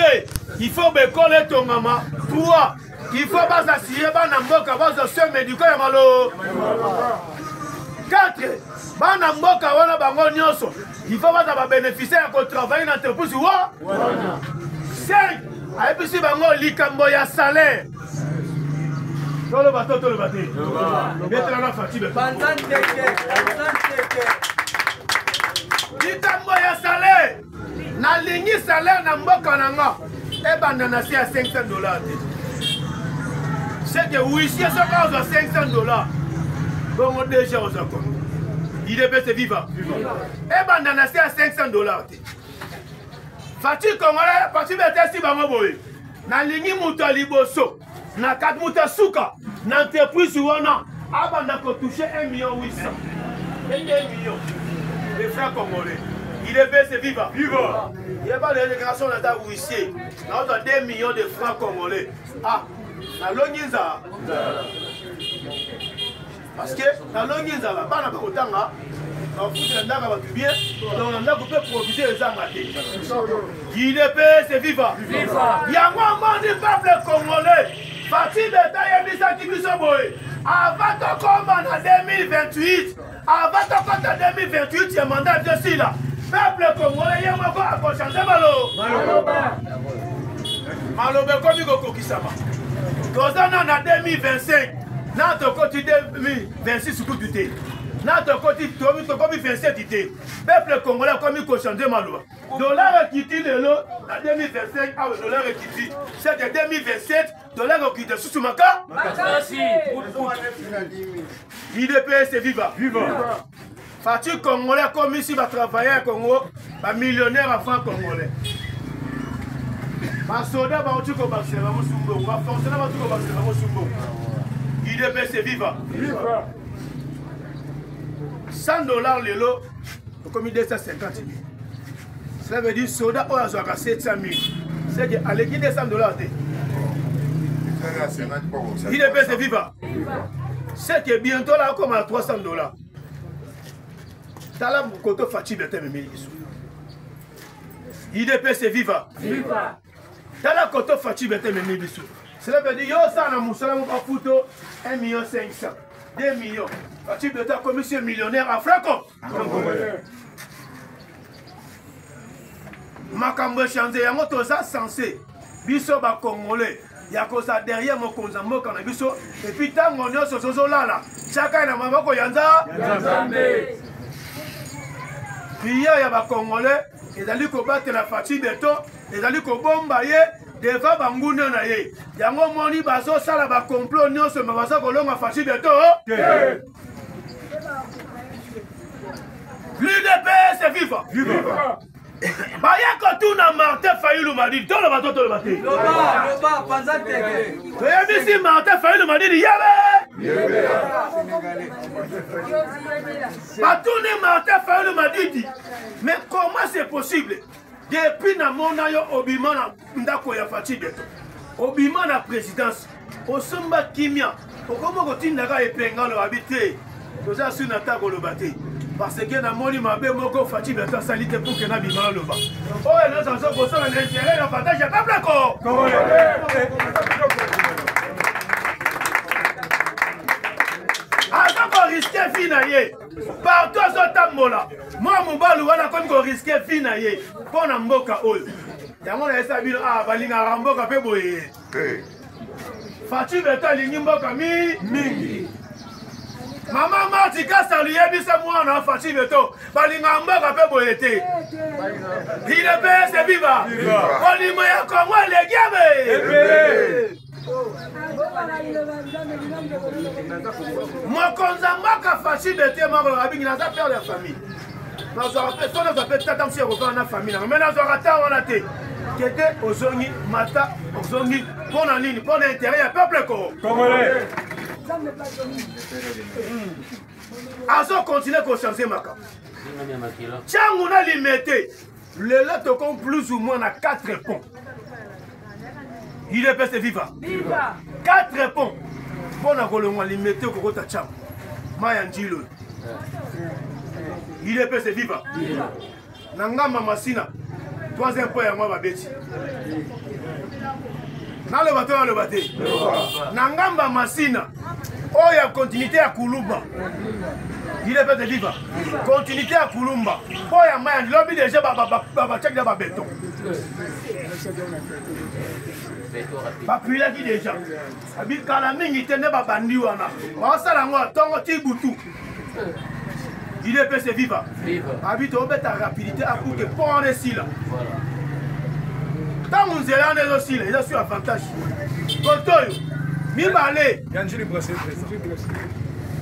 il faut bekole etongama 3 il faut basasiye bana mboka baza soin médical ya malo 4 bana mboka wana bango nyonso il faut baza babénéficier ya kotravailler na entreprise wa 5 ayebisi bango likambo ya salaire tolo bato betela na Faci Beto likambo ya salaire nalingi salaire na mboka nanga ebanda na se ya $500 te c'est que huissier soka ozwa $500 bongo déjà ozwa Congo IDPS viva ebanda na se ya $500 te Fati Congolais, Fati Betesi Bamoboy. Na lingi muta liboso. Na 4 muta suka. Na entreprise wana. Aba na ko toucher 1,8 million. 1 million. Les frères congolais. Il est fait, c'est vivant. Vivant. Il n'y a pas de délégation d'État huissier. On a 2 millions de francs congolais. Ah, la Longinza. Parce que la Longinza, la banque de Kotanga, on fout la dague à bien, donc on a peut profiter des armes. Il est fait, c'est vivant. Il y a un moment du peuple congolais. Fatih Beta Yemisa Kibisoboy. Avant de combattre en 2028, avant de combattre en 2028, il y a un mandat de ci là. Peuple congolais, il y a un mandat pour changer Malo. Malo Bekomi Goko Kisama. Dans un an en 2025, notre côté 2026 sous tout été. Notre côté 2027 été. Peuple congolais comme il faut changer Malo. Dollar qui dit le lot en 2025, ah le dollar qui dit. C'est de 2027, dollar qui dit sous Maka. IDPS c'est vivant. Fatih Congolais comme ici va travailler à Congo, va millionnaire à francs congolais. Ma soldat va au Tuko Baxé, va au Sumbo, va fonctionner va au Tuko Baxé, va au Sumbo. IDPS c'est vivant. 100 dollars le lot, comme il dit 250 000. Cela veut dire soldat ou à 700 000. C'est que à l'équipe de 100 dollars. IDPS c'est vivant. C'est que bientôt là, comme à 300 dollars. Tala Mokoto Fatih Beta Memeliso. IDPS c'est vivant. Tala Koto Fatih Beta Memeliso. Cela veut dire yo ça na musala mo photo 1,5 million, 2 millions. Fatih Beta commission millionnaire à Franco. Makambo changé yango to ça censé. Biso ba congolais. Ya ko ça derrière mon konzambo kana biso et puis tango nyoso sozo lala. Chaka na maboko yanza. Nzambe. Il y a des Congolais, ils allaient combattre la Fatih Beta, ils allaient combattre devant Bangouna. Il y a un moment où ils ont un complot, ils ont un complot à Fatih Beta. L'UDPS c'est vivant. Bayako tout na Martin Fayulu Madrid, tout le bateau tout le bateau. Loba, Panzate. Et ici Martin Fayulu Madrid, yabé. Batoune Martin Fayulu Madrid. Mais comment c'est possible? Depuis na monayo obima na ndako ya Fatih Beta. Obima na présidence. Osumba Kimia. Okomo kotinaka epenga lo habité. Toza su na tako lo bateau. Parce que na moni mabe moko Fatih Beta salite pour que na bimala loba. Oh et nous en sommes un intérêt à partager peuple ko. Avant qu'on risque vie na ye. Partout sur tambola. Moi mobalu wana comme qu'on risque vie na ye. Pour na mboka oyo. Yango na esa bino ah balinga ramboka pe boye. Fatih Beta lingi mboka mingi. Maman Martika salué bisa mwana Fatih Beta balinga mboka pe boyete. Il est bien c'est viva. Olimo ya Kongo legiabe. Moi konzambaka Fatih Beta mabolo abingi na za père de famille. Nous avons fait ça, nous avons fait ça dans la famille. Mais nous avons raté on a été. Qui était aux zongi mata aux zongi pour la ligne pour l'intérêt du peuple congolais. Azo continue à changer ma cap. Tiens, on a limité. Le lot compte plus ou moins à 4 ponts. Il est passé vivant. 4 ponts. Pour on a limité au Kota Tcham. Mayanjilo. Il est passé vivant. Nangama Masina. 3e point à moi, ma bête. Dans le bateau, Nangamba Masina. Oh, il y a continuité à Koulouba. Il est pas de vivre. Continuité à Kouloumba. Oh, il y a moyen. L'objet déjà, check de béton. Puis là, qui déjà. Habit Kalaming, il tenait à Bandiwana. On s'en a moi, tant que Tiboutou. Il est passé vivant. Habit au bête à rapidité à coup de pont en ici là. Tant que nous allons aussi, il a su avantage. Kontoyo, Mibale.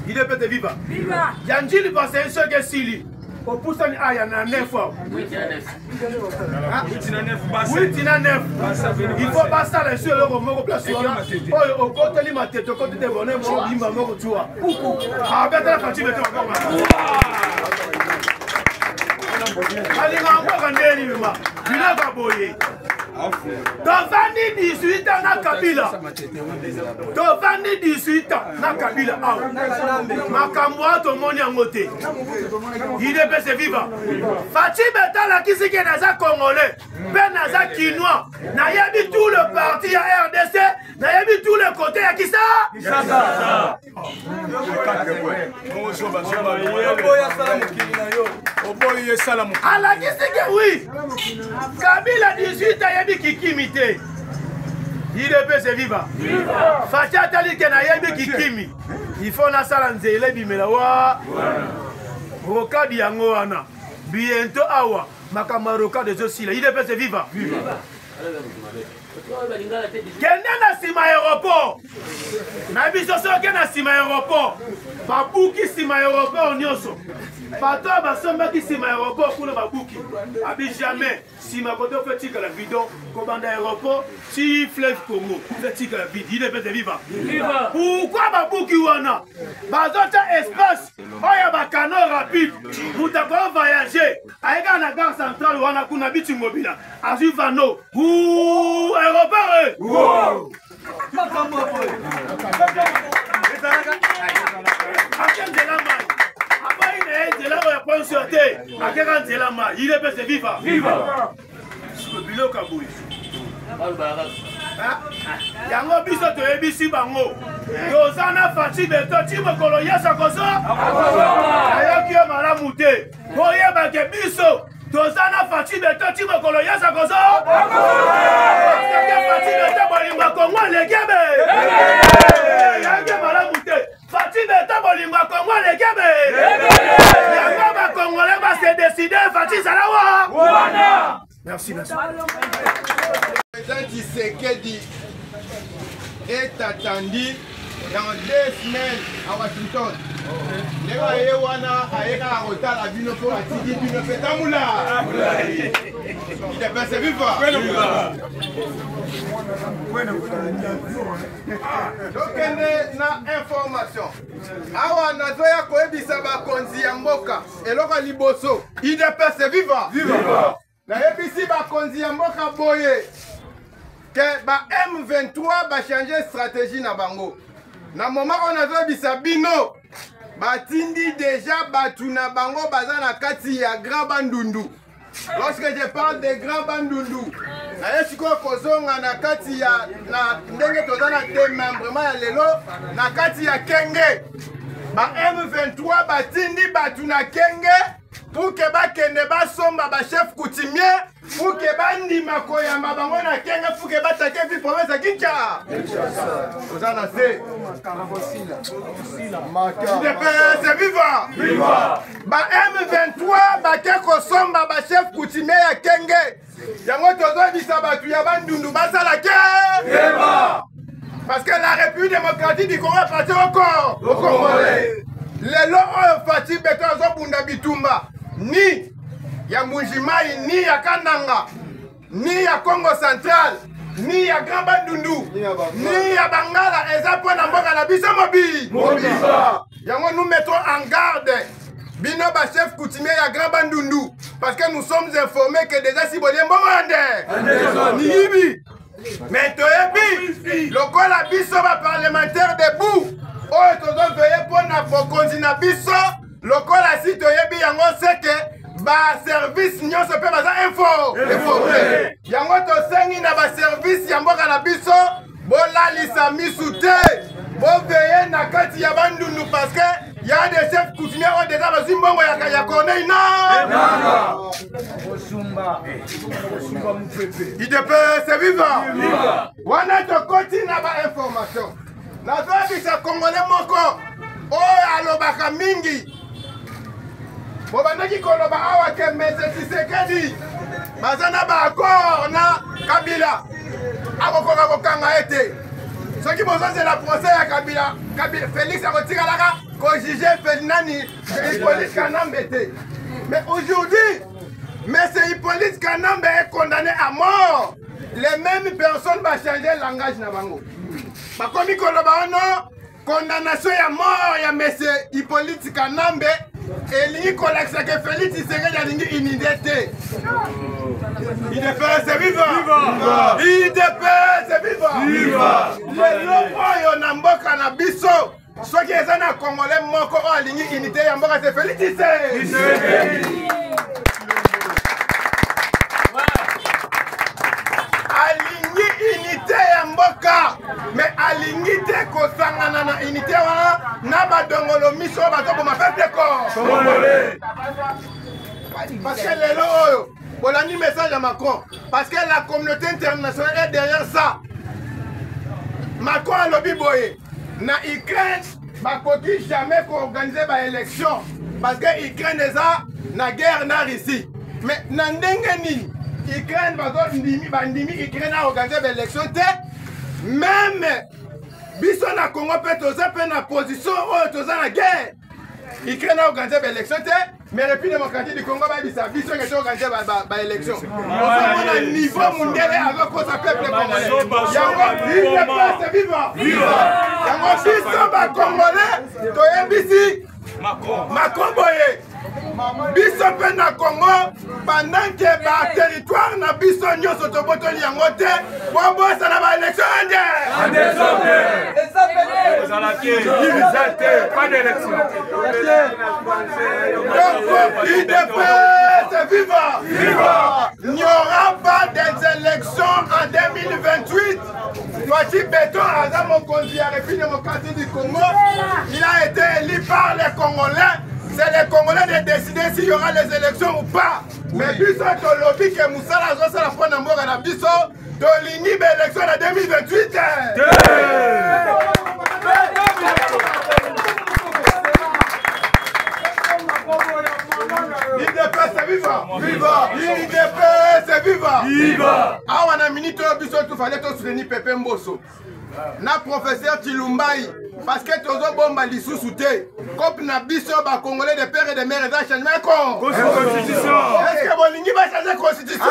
Il est peut-être vivant. Yanjili passe un seul que Sili. opusani aya na 9 fois. 8 na 9. Il faut basala sur le moko place wana. Oyo okoteli matete okoteli de bonne mo bimba moko tuwa. Ah betala fati beto ngoma. Ali ngamba kandeli bima. Bila baboye. Tovandi 18 ans na Kabila. Tovandi 18 ans na Kabila. Makambo to moni angote. Il est pèse viva. Fati Betala qui c'est que naza congolais, ben naza quinois. Na yabi tout le parti à RDC, na yabi tout le côté à qui ça? Alors qui c'est que oui? Kabila 18 ans yabi kikimité. Il est pèse viva. Fati atali que na yabi kikimi. Il faut na sala nzele bimela wa. Rokadi yango wana. Bientôt awa. Makama rokadi zosi la. Il est pèse viva. Kende na sima aéroport. Na biso so ke na sima aéroport. Babuki sima aéroport nyonso. Pato basomba ki sima aéroport kuna babuki. Abi jamais sima kote fait tika la bidon kobanda aéroport si fleuve Congo fait tika la bidon. Il est pèse viva. Pourquoi babuki wana? Bazota espace. Oya ba canot rapide. Mutako voyager. Aika na gare centrale wana kuna bitu mobile. Azu vano. Aéroport. Wow. Il est pèse viva. Viva. Le Kaboui. Yango biso to ebisi bango. Tozana fati beto ti mokolo yesa koso. Ayoki malamu te. Boyeba ke biso tozana fati beto ti mokolo yesa koso. Fati beto bolimba Kongo lekebe. Yango malamu te. Fati beto bolimba Kongo lekebe. Yango ba Congolais va se décider Fati Salawa. Merci, merci. Le président Tshisekedi est attendu dans 2 semaines à Washington. Les Wana Aïra Rotal à Binopo à Tidi Binopo Tamoula. Il est passé vivant. Donc, il y a une information. Awa Nazoya Koebisa Bakonzi Yamboka et Loka Liboso. Il est passé vivant. Na ebisi bakonzi ya mboka boye ke ba M23 ba changer stratégie na bango. Na moment on a bisa bino batindi déjà batu na bango baza na kati ya Grand Bandundu. Lorsque je parle de Grand Bandundu, na esiko kozonga na kati ya na ndenge tozana démembrement ya lelo na kati ya Kenge. Ba M23 batindi batu na Kenge. Pour que bakende basomba ba chef coutumier, pour que bandima koyamba bango na Kenge, pour que batake vi province à Kinshasa. Ozana se. C'est vivant. Ba M23 bake kosomba ba chef coutumier ya Kenge. Yango tozo bisa batu ya bandundu basala ke. Parce que la République démocratique du Congo appartient au Congolais. Les lois Fati Beto Zobunda Bitumba. Ni ya Mujimai, ni ya Kananga, ni ya Congo Central, ni ya Grand Bandundu, ni ya Bangala, Ezapo na mboka na biso mobi. Yango nous mettons en garde Bino ba chef coutumier ya Grand Bandundu parce que nous sommes informés que déjà si bolien bomande. Ni yibi. Mais toyebi lokola biso ba parlementaire debout. Oh tozo veiller pour na bokonzi na biso. Lokola si toyebi yango seke ba service nyonso pe baza info informé. Yango to sengi na ba service ya mboka na biso bolalisa misu te. Bo veiller na kati ya bandundu parce que y a des chefs coutumiers au déjà bazwi mbongo ya Corneille na. Il peut se vivant. Wana to koti na ba information. Na zobi sa Congolais moko o alobaka mingi. Bobandaki koloba awa ke Mese Tshisekedi bazana ba accord na Kabila akokoka kokanga ete soki bozoze la procès ya Kabila Félix akotikalaka ko juger Ferdinand Hippolyte Kanambe te Mais aujourd'hui, M. Hippolyte Kanambe est condamné à mort. Les mêmes personnes vont changer le langage. Comme il condamnation à mort, il y a M. Hippolyte Kanambe et il collecte que Félix Tshisekedi une unité. IDP, c'est vivant! IDP, c'est vivant! Les locaux, on a un cannabiso. Ceux qui sont en Congolais, moko ont aligné unité, c'est Félix Tshisekedi. Aligné unité ya mboka, mais aligné te kosangana na unité wana na badongolo miso bato pour ma peuple corps. Parce que les lots, on a mis message à Macron. Parce que la communauté internationale est derrière ça. Macron a lobby boy. Na Ukraine, ma coquille jamais pour organiser une élection. Parce que l'Ukraine est na guerre na Russie. Mais Nandengeni, Ukraine va Ukraine a organisé une élection. Même biso na Congo peut être na position où la guerre. Ukraine a organisé une élection. Mais le République démocratique du Congo va dire ça. Biso qui a organisé une élection. On a un niveau mondial avec le peuple congolais. Il y a une place vivant. Il y a un Congolais. Macron Boye. Biso pe na Congo pendant que ba territoire na biso nyonso tobotoli yango te bobosa na ba élection en désordre. Pas d'élection. IDP, c'est vivant. Il n'y aura pas des élections en 2028. Voici Béton Azam Mokonzi, la République démocratique du Congo. Il a été élu par les Congolais. C'est les Congolais de décider s'il y aura les élections ou pas. Mais biso to lobby que Moussala Zosa la fois n'amora na biso to lini élection en 2028. IDP c'est vivant. IDP c'est vivant. Ah on a minute biso tout fallait to soutenir Pépé Mbosso. Na professeur Tilumbai parce que tozo bomba lisusu te cop na biso ba congolais de père et de mère za changement constitution. Est-ce que bolingi va changer constitution?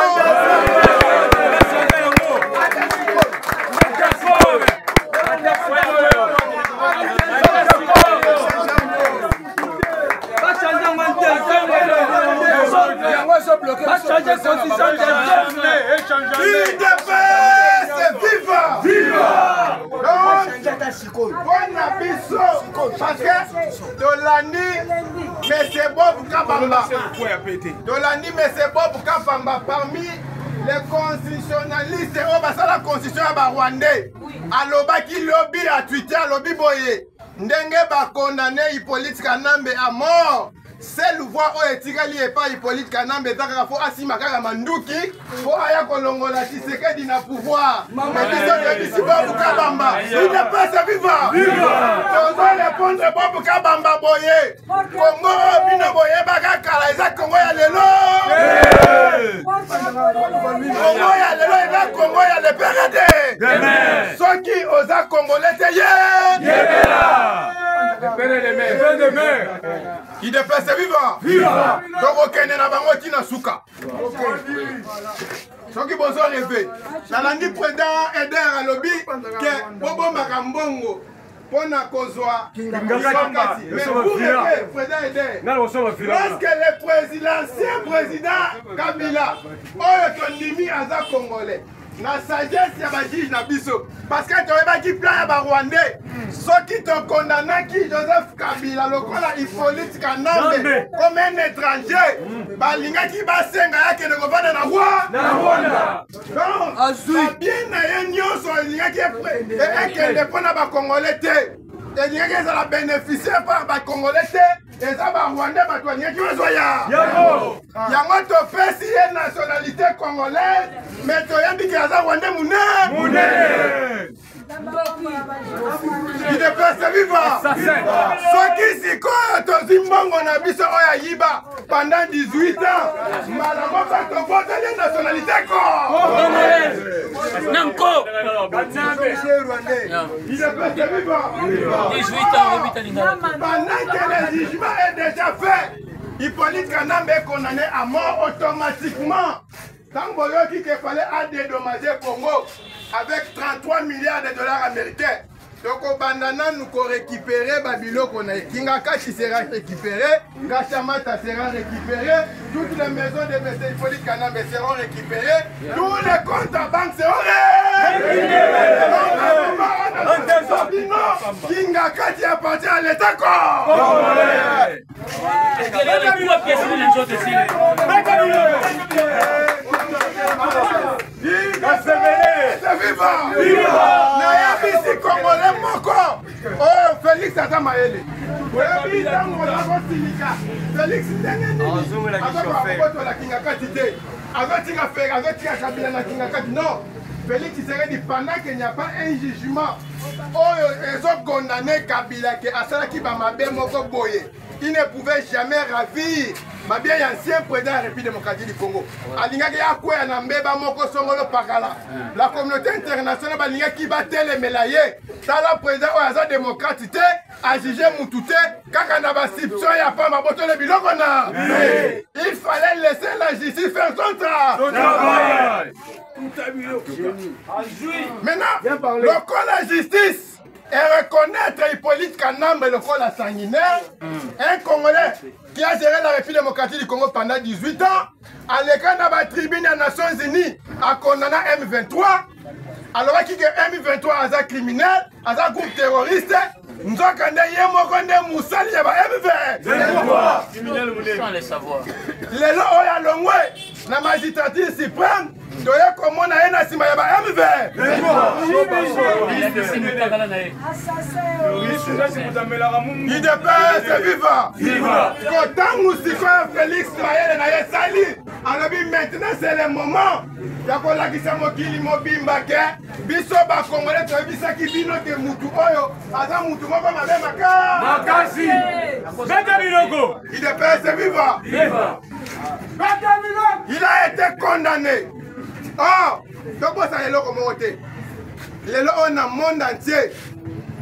Parce que Dolani, mais c'est Bob Kabamba. Dolani, mais c'est Bob Kabamba. Parmi les constitutionnalistes, on va la constitution à Rwandais. Aloba qui lobby à Twitter, lobby boye. Ndenge ba condamné Hippolyte Kanambe à mort. C'est le voix où Etigali et pas Hippolyte Kanambe Zaka faut asima kaka manduki pour aya kolongola Tshisekedi na pouvoir. Mais biso Bob Kabamba. Il n'est pas vivant. On doit répondre Bob Kabamba boye. Congo bino boye baka kala eza Congo ya lelo. Congo ya lelo eza Congo ya le PRD. Ceux qui osa congolais te yebela. Il déplace vivant. Donc aucun n'a pas tina souka. Ceux qui besoin rêver. La langue président aider à lobby que Bobo Makambongo pour na kozwa. Mais pour aider président aider. Lorsque le l'ancien président Kabila oyo tondimi aza congolais. La sagesse ya ba juge na biso parce que tu as qui plan ya ba Rwandais ceux qui t'ont condamné qui Joseph Kabila lokola Hippolyte Kanambe comme un étranger balinga qui basenga yake ne kovana na Rwanda donc bien na yenyoso linga qui est que ne pona ba congolais te et linga qui ça la bénéficier par ba congolais te et ça ba Rwandais ba toi linga qui ozoya yango to pesi ye nationalité congolaise mais to yambi ki aza Rwandais mune il déplace vivant soki sikoyo tozimbongo na biso oyo yiba pendant 18 ans malamo bato boteli nationalité congolaise nanko il déplace vivant 18 ans pendant que le jugement est déjà fait. Hippolyte Kanambe est condamné à mort automatiquement. Tant qu'il fallait dédommager Congo avec 33 milliards de dollars américains. Donc au bandana nous récupérer Babilo qu'on a Kingakachi sera récupéré, Kachamata sera récupéré, toutes les maisons de M. Hippolyte Kanambe seront récupérées, tous les comptes à banque seront récupérés. Kingakachi appartient à l'État congolais. Viva! Congolais moko! Oh, Félix Atamaele! Félix non! Félix serait dit pendant qu'il n'y a pas un jugement. Oh, ils ont condamné Kabila qui a ça qui va m'aber moko boye. Il ne pouvait jamais ravir ma bien ancien président de la République démocratique du Congo. La communauté internationale qui battait les mélaillés. Ça la président au démocrate a jugé Moutouté quand on a il fallait laisser la justice faire son travail. Maintenant, le corps de la justice et reconnaître Hippolyte Kanambe, le corps sanguinaire, un Congolais qui a géré la République démocratique du Congo pendant 18 ans, à l'écran de la tribune des Nations Unies, a condamné M23, alors qu'il y a M23 à un criminel, à un groupe terroriste, nous avons condamné Moussali à M23. Sans les savoir. Les lois ont la magistrature suprême. Il Félix maintenant c'est le moment. Il a été condamné. Oh, donc ça est là comme on est. Les lois dans le monde entier.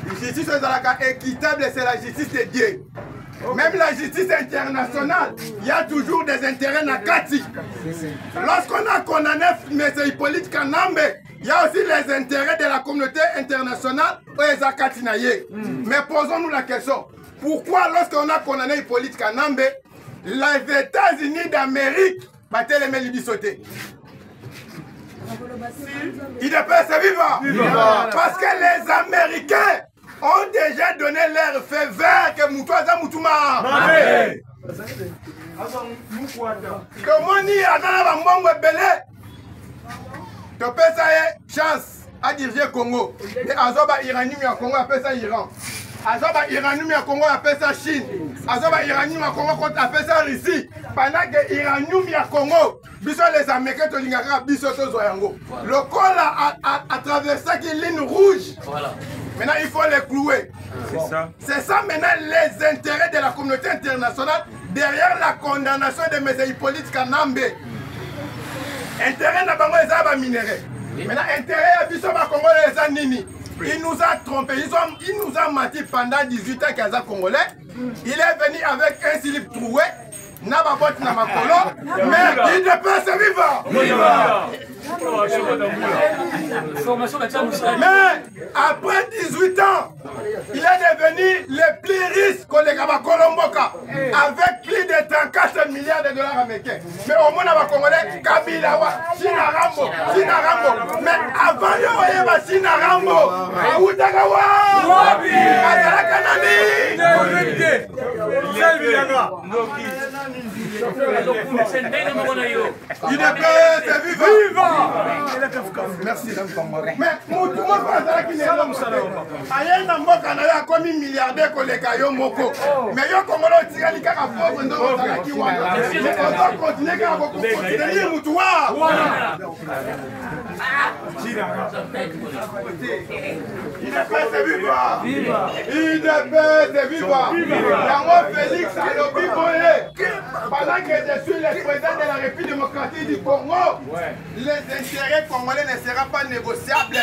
La justice est équitable, c'est la justice de Dieu. Même la justice internationale, il y a toujours des intérêts nakati. Lorsqu'on a condamné M. Hippolyte Kanambe, il y a aussi les intérêts de la communauté internationale aux Akatinaye. Mais posons-nous la question. Pourquoi lorsqu'on a condamné Hippolyte Kanambe, les États-Unis d'Amérique battaient les Mélibi sautés? Il est pas vivant. Parce que les Américains ont déjà donné leur feu vert que Moutouaza Moutouma. Comment dire à la Mbongo Belé? Tu peux ça chance à diriger Congo. Et Azoba Iranium à Congo appelle ça Iran. Azoba Iranium à Congo appelle ça Chine. Azoba Iranium à Congo appelle ça Russie. Pendant que Iranium à Congo, les Américains te l'ingara bisoto zoyango. Le col a traversé une ligne rouge. Voilà. Maintenant il faut les clouer. C'est ça maintenant les intérêts de la communauté internationale derrière la condamnation de M. Hippolyte Kanambe. Intérêt n'a pas les minéraux. Maintenant intérêt à bisoto Congo les Anini. Il nous a trompé, il nous a menti pendant 18 ans qu'il est congolais. Il est venu avec un slip troué. Mais il ne peut se vivre. Mais après 18 ans, il est devenu le plus riche que les Colomboka avec plus de 34 milliards de dollars américains. Mais au moins, les Congolais, Kabila, Chinarambo. Mais avant, il y avait Chinarambo. Aoutagawa, Azalakanani. Il est vivant. Merci. Mais Moutouma qui n'est pas Ayen Namboka n'a comme milliardaire collègue Moko. Mais yo Congolo tire les caca pauvre dans qui wa. On doit continuer à continuer Moutouma. Il est pas vivant. Il est pas vivant. Yango Félix a le biboyé. Pendant que je suis le président de la République démocratique du Congo, les intérêts congolais ne seront pas négociables.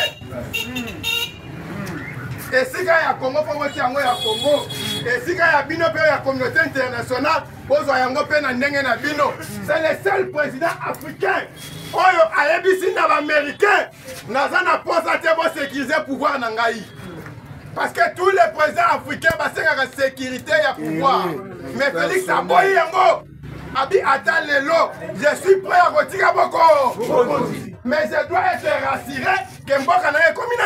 Et si il y a Congo, pour moi, il y a Congo. Et si il y a la communauté internationale, bozwa yango mpe na ndenge na bino. C'est le seul président africain oyo ayebisi na baaméricain naza na posa te bosécuriser pouvoir na ngai. Parce que tous les présidents africains basengaka sécurité ya pouvoir. Mais Félix aboyi yango. Abi ata lelo, je suis prêt à retirer boko. Mais je dois être rassuré que mboka na ekomi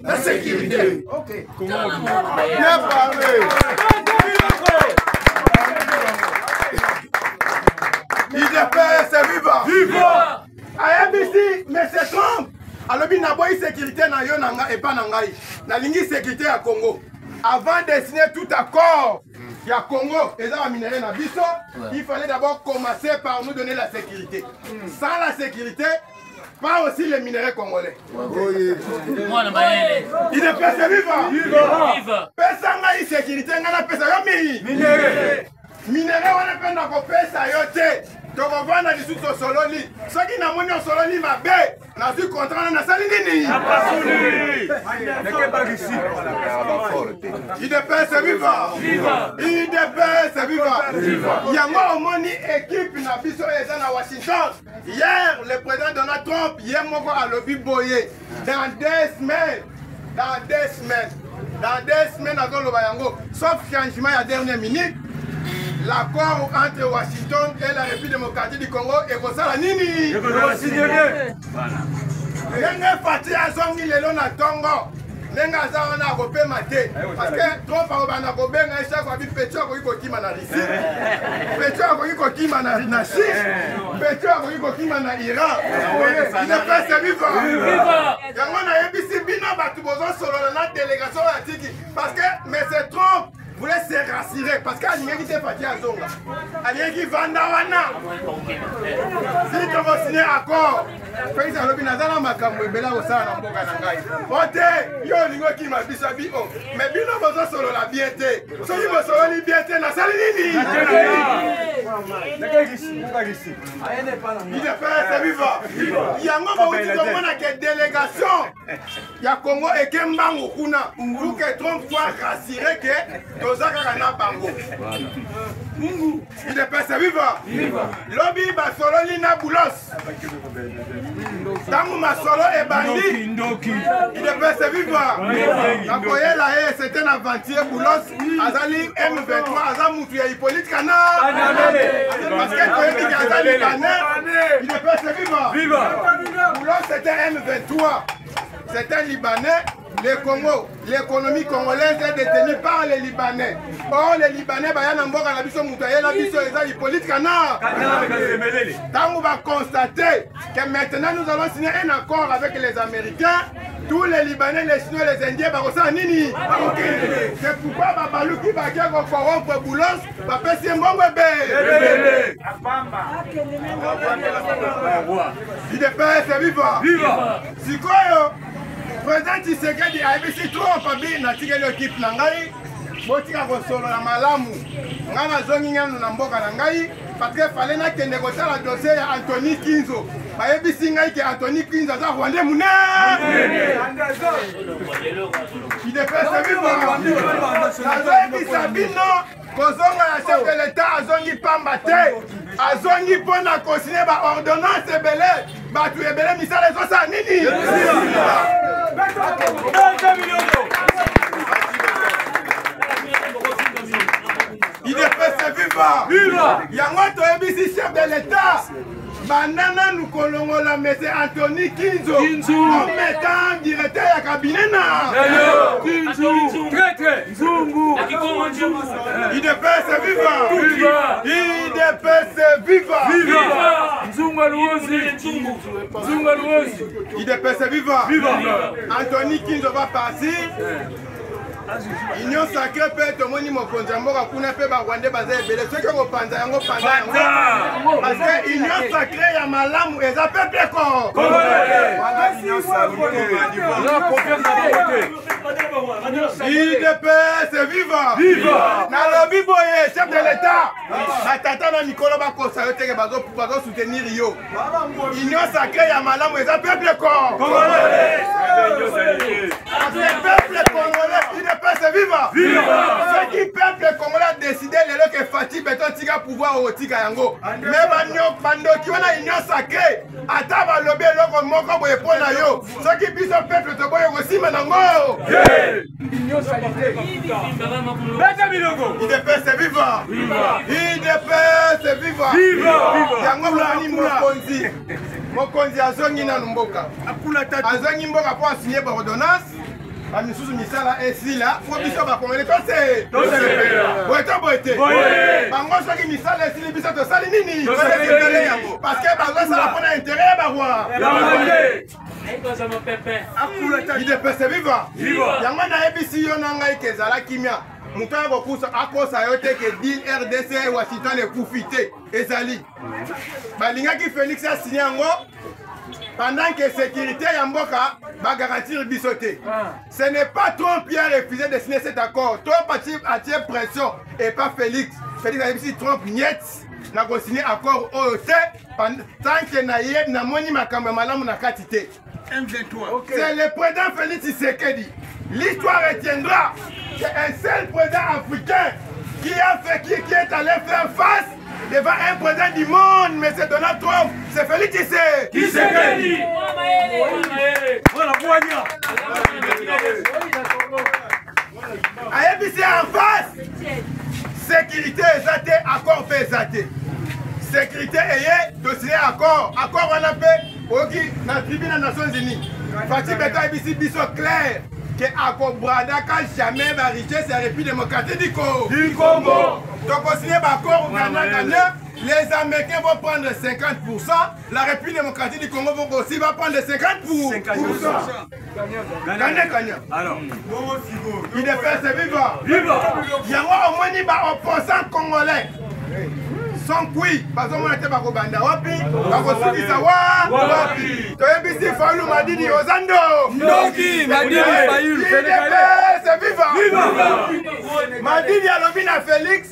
na sécurité. OK. Bien parlé. IDPS viva. Viva. ABC, mais c'est Trump. Alobi na boyi sécurité na yo nanga et pas na ngai. Na lingi sécurité ya Congo. Avant de signer tout accord, il y a Congo, et ça minerai na biso, il fallait d'abord commencer par nous donner la sécurité. Sans la sécurité, pas aussi les minéraux congolais. Il est passé vivant. Personne n'a eu sécurité, on a passé un minéraux. Minéraux, on a passé un peu donc on va dans les sous sololi. Ceux qui n'ont pas sololi ma baie, n'a su contrat na salinini. Il dépasse vivant. Il dépasse vivant. Il y a moi au moni équipe na biso eza na Washington. Hier le président Donald Trump hier moko a lobby boyé. Dans 2 semaines. Dans 2 semaines à Goloba yango. Sauf changement à dernière minute. L'accord entre Washington et la République démocratique du Congo est pour ça la nini. Nenga parti azongi lelo na Tongo. Nenga zaona kopé maté parce que Trump a bana ko benga chaque fois Petro ko kima na Russie. Petro ko kima na Chine. Petro ko kima na Iran. Il ne peut se vivre. Yango na yebisi bino batu bozo solo na délégation ya tiki parce que mais c'est Trump voulait se rassurer parce qu'il y a qui était parti à Zonga. Il y a qui vanda wana. Si tu vas signer accord, Félix Alobi Nazana Makambo Bela Osana na mboka na ngai. Ote yo lingo ki mabisa bi o. Mais bino bozo solo la bienté. So yi bozo solo li bienté na sali nini? Il est fait c'est vivant. Il y a ngo bo ti ko mona ke délégation. Ya Congo et Kembango kuna. Pour que Trump soit rassuré que il est passé vivant. Lobby basolo lina boulos. Tangu masolo et bandi. Il est passé vivant. Akoye la haie c'était un aventier boulos. Azali M23 azamutu ya Hippolyte Kana. Parce que Koyemi Azali Kana. Il est passé vivant. Boulos c'était M23. C'est un Libanais. Le Congo, l'économie congolaise est détenue par les Libanais. Or, les Libanais, on va constater que maintenant nous allons signer un accord avec les Américains. Tous les Libanais, les Chinois, les Indiens, Nini. C'est pourquoi Babalou qui va corrompre Boulos, va passer un bon bébé. Il est pas vivant. Si quoi, président Tshisekedi ABC Trump abi natika l'équipe na ngai botika kosolo na malamu nga nazongi ngano na mboka na ngai parce que fallait na kende kotala dossier ya Anthony Kinzo bayebisi ngai ke Anthony Kinzo aza rwandais munene il est fait nazoyebisa bino kozonga ya chef de l'état azongi pamba te azongi mpona kosine baordonnance ebele bato ebele misala ezosala nini il est fait vivant. Yango toyebisi chef de l'état banana nous kolongola M. Anthony Kinzo comme étant directeur ya cabinet na il est fait vivant. Il est fait vivant. Il est fait vivant. Anthony Kinzo va partir. Union sacrée peut tout le monde mokonza mboka kuna pe ba Rwanda baza ebele ceux qui kopanza yango panza parce que union sacrée ya malamu eza peuple ko IDPS vivant na lobby boye chef de l'état na tata na Nicolas bakosa yo teke bazo soutenir yo union sacrée ya malamu eza peuple ko peuple congolais, il ne peut se vivre. Ce qui peuple congolais a décidé que Fatih Beton tika pouvoir au tika yango. Mais bando qui on a union sacrée. Ata ba lobé loko moko boye pona yo. Ce qui biso peuple to boye aussi manango. Union sacrée. Il ne peut se vivre. Il ne peut se vivre. Yango mani mokonzi. Mokonzi azongi na mboka. Azongi mboka pour signer par ordonnance. Amisusu misala esila fo biso ba kongole to se boeto boete bango soki misala esili biso to sali nini parce que bango sala pona intérêt ba roi il de pese viva yango na ebisi yo na ngai kezala kimia muto ya bokusa akosa yo te ke deal RDC Washington le profiter ezali balingaki Félix a signé yango pendant que sécurité Yamboka va garantir bisoté. Ce n'est pas Trump qui a refusé de signer cet accord. Trump a tiré pression et pas Félix. Félix a dit Trump niet n'a pas signé accord OET tant que naïe n'a moni makamba malamu na katité. C'est le président Félix Tshisekedi. L'histoire retiendra qu'un seul président africain qui est allé faire face devant un président du monde, mais c'est Donald Trump, c'est Félix Tshisekedi. ABC en face, sécurité exatée, accord fait exaté. Sécurité ayé, dossier accord, accord on appelle, ok, dans la tribune des Nations Unies. Fatih Beton ABC biso clair. Que Akobrada jamais va richer c'est la République démocratique du Congo. Donc on signe l'accord au Ghana, les Américains vont prendre 50%, la République démocratique du Congo aussi va prendre 50%. Gagnant. Alors, il est fait c'est vivant. Il y a au moins des opposants congolais. Sans qui, parce qu'on était pas au Banda Wapi, pas au Sukisa Wapi. Tu as vu si Fayoulou m'a dit Ozando. Noki, m'a dit Fayoulou. C'est vivant. M'a dit Yalobina Félix,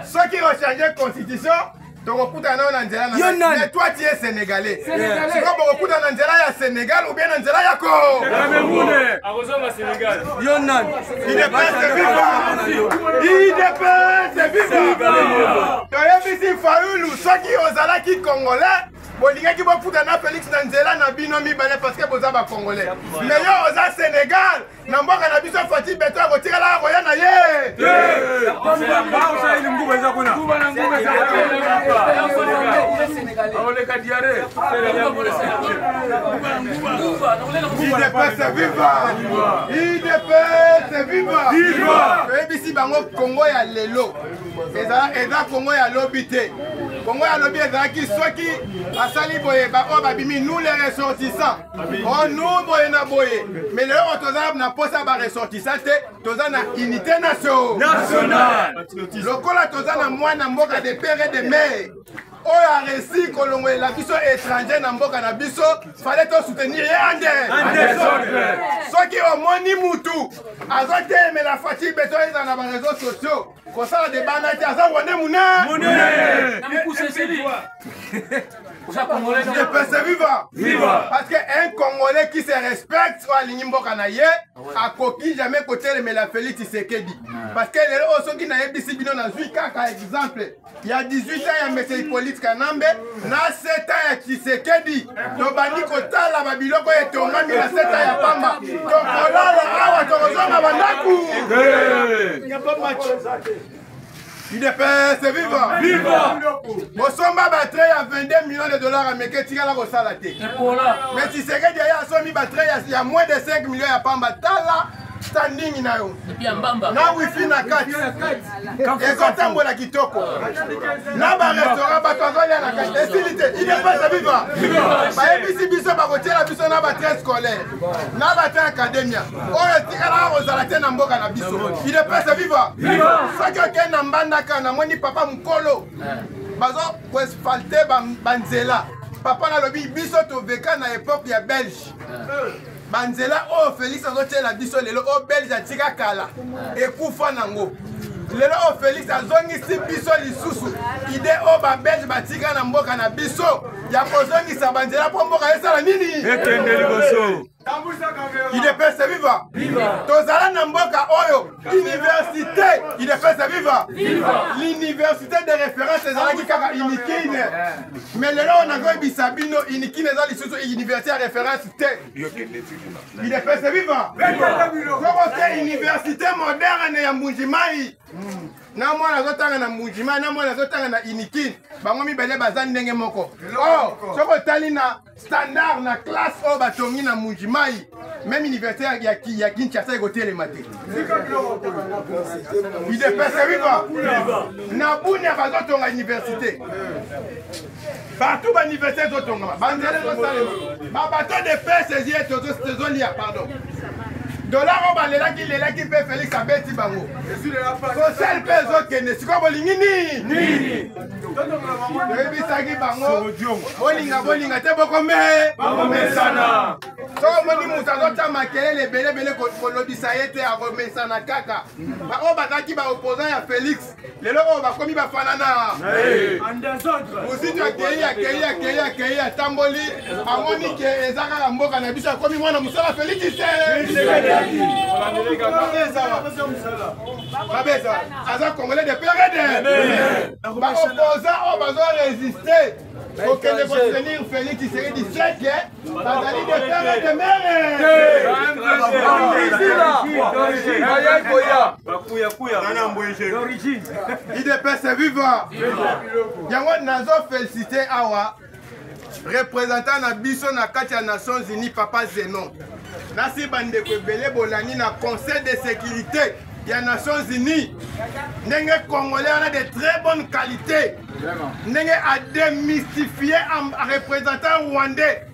ceux qui ont changé la constitution. Mais toi tu es sénégalais. C'est quoi beaucoup dans Nigeria Sénégal ou bien Nigeria Congo? Yonan. Il est pas c'est vivant. Tu as vu si Fayoulou, ceux qui ont qui congolais. Bolinga qui va foutre na Félix Nanzela na binomi balé parce que boza ba congolais. Mais yo oza Sénégal, na mboka na biso Fatih Beton retirer la roya na ye. Ba oza ile nguba eza kuna. Nguba na nguba eza. Ole ka diare. Il dépasse viva. Il dépasse viva. Ebisi bango Congo ya lelo. Eza Congo ya lobité. Congo ya lobby ezalaki soki asali boye babimi nous les ressortissants on nous boye na boye mais le toza na posa ba ressortissants te toza na unité nationale lokola toza na mwana mboka de père et de mère oyo a réussi kolongo la biso étranger na mboka na biso fallait to soutenir yande soki omoni mutu azoteme la Fatih Beton eza na ba réseaux sociaux kosala de banati aza wande muna viva. Parce qu'un Congolais qui se respecte soit l'Imboka naye a coquille jamais côté mais la Félix Tshisekedi. Parce que les autres qui n'avaient pas bino dans 8 cas par exemple. Il y a 18 ans il y a M. Hippolyte Kanambe, na 7 ans il y a Tshisekedi. Donc bandi kota la babiloko et tonga mi na 7 ans il y a Pamba. Donc voilà la awa torozoma bandaku. Il n'y a pas de match. Il est c'est vivant. Bosomba batterie à 22 millions de dollars américains, tu as la salate. Mais tu sais que derrière Somi batterie, il y a moins de 5 millions à Pamba. Standing na yo. Na wifi na kati. Ekotambo la kitoko. Na ba restaurant ba tozali na kati. Esilite, il est pas vivant. Ba ebisi biso ba kotiela biso na ba train scolaire. Na ba train academia. Oyo tikala ozalate na mboka na biso. Il est pas vivant. Soki okende na mbandaka na moni papa mukolo. Bazo ko asphalter banzela. Papa na lobi biso to veka na époque ya Belge. Banzela o Félix azotie la biso lelo o Belge atika kala ekufa nango lelo o Félix azongisi biso lisusu ide o ba Belge batika na mboka na biso ya kozongisa banzela po mboka esala nini ekende liboso tambusa UDPS viva. Tozala na mboka oyo université UDPS viva. L'université de référence ezalaki kaka Inikine. Mais lelo on a goyebisa bino Inikine eza lisusu université de référence te. UDPS viva. Koko te université moderne ya Mbujimai. Na mwana azotanga na Mbujimai, na mwana azotanga na Inikine. Bango mibele baza ndenge moko. Oh, soko tali na standard na classe o batongi na Mbujimai. Même université ya Kinshasa ekotelema mate. UDPS viva. Na Bunia bazotonga université. Partout ba université zotonga. Banzele zosalema. Ba bateau de paix saisir tozolia pardon. Dollar on balela qui peut Félix abeti bango. Social peso kene siko bolingi nini. Ebisaki bango. Bolinga te bokombe. Bakomesana. So moni mutazota makelele belebele kolobisa yete a remesana kaka. Ba o bataki ba opposant ya Félix. Lelo o bakomi bafanana. Aussi tu akei tamboli amoni ke ezaka mboka na biso komi mwana musala Félix Babeza, aza congolais de PRD. Ba opposant o bazo résister. Pour que les soutenir Félix Tshisekedi dit que bazali de PRD de mère. UDPS viva. Yango nazo féliciter awa représentant na biso na kati ya Nations Unies Papa Zenon. Nasi bandeko ebele bolani na Conseil de sécurité des Nations Unies. Ndenge Congolais on a de très bonne qualité. Ndenge a démystifié un représentant rwandais.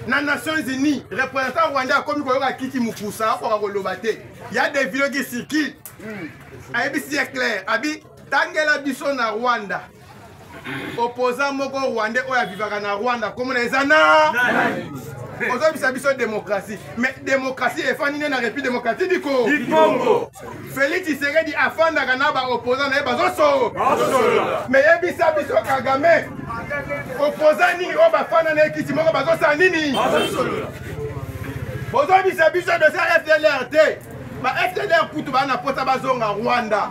Na Nations Unies, représentant rwandais a commis koyoka kiti mukusa kwa kolobate. Il y a des vidéos qui circulent. Ayebi c'est clair. Abi tangela biso na Rwanda. Opposant moko rwandais oya vivaka na Rwanda comme na ezana. Aujourd'hui, c'est une démocratie. Mais démocratie est fanine dans la République démocratique du Congo. Félix Tshisekedi a fait un opposant à Bazoso. Mais il y a un Kagame. Opposant ni au Bafana na Kitimo Bazosa nini. Aujourd'hui, c'est un de ça FDLRT. Ma FDLR pour tout na pota bazonga Rwanda.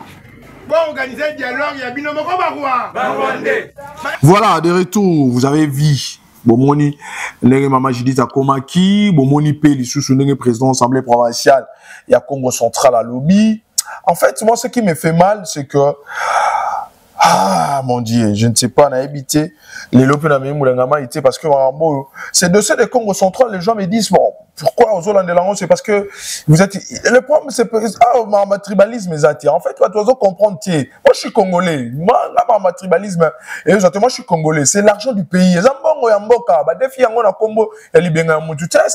Pour organiser un dialogue, il y a binomo Rwandais. Voilà, de retour, vous avez vu. Bomoni, Nere Mama Judith Akomaki, Bomoni P. Lissoussou, Nere président de l'Assemblée provinciale, il y a Congo Central à lobby. En fait, moi, ce qui me fait mal, c'est que, ah, mon Dieu, je ne sais pas, on a habité les lopinamé Moulangama, parce que, c'est de ceux de Congo Central, les gens me disent, bon, pourquoi aux Hollandais, c'est parce que vous êtes, le problème, c'est que, ah, ma tribalisme, en fait, tu dois comprendre, moi, je suis congolais, moi, là, ma tribalisme, et moi, je suis congolais, c'est l'argent du pays, est-ce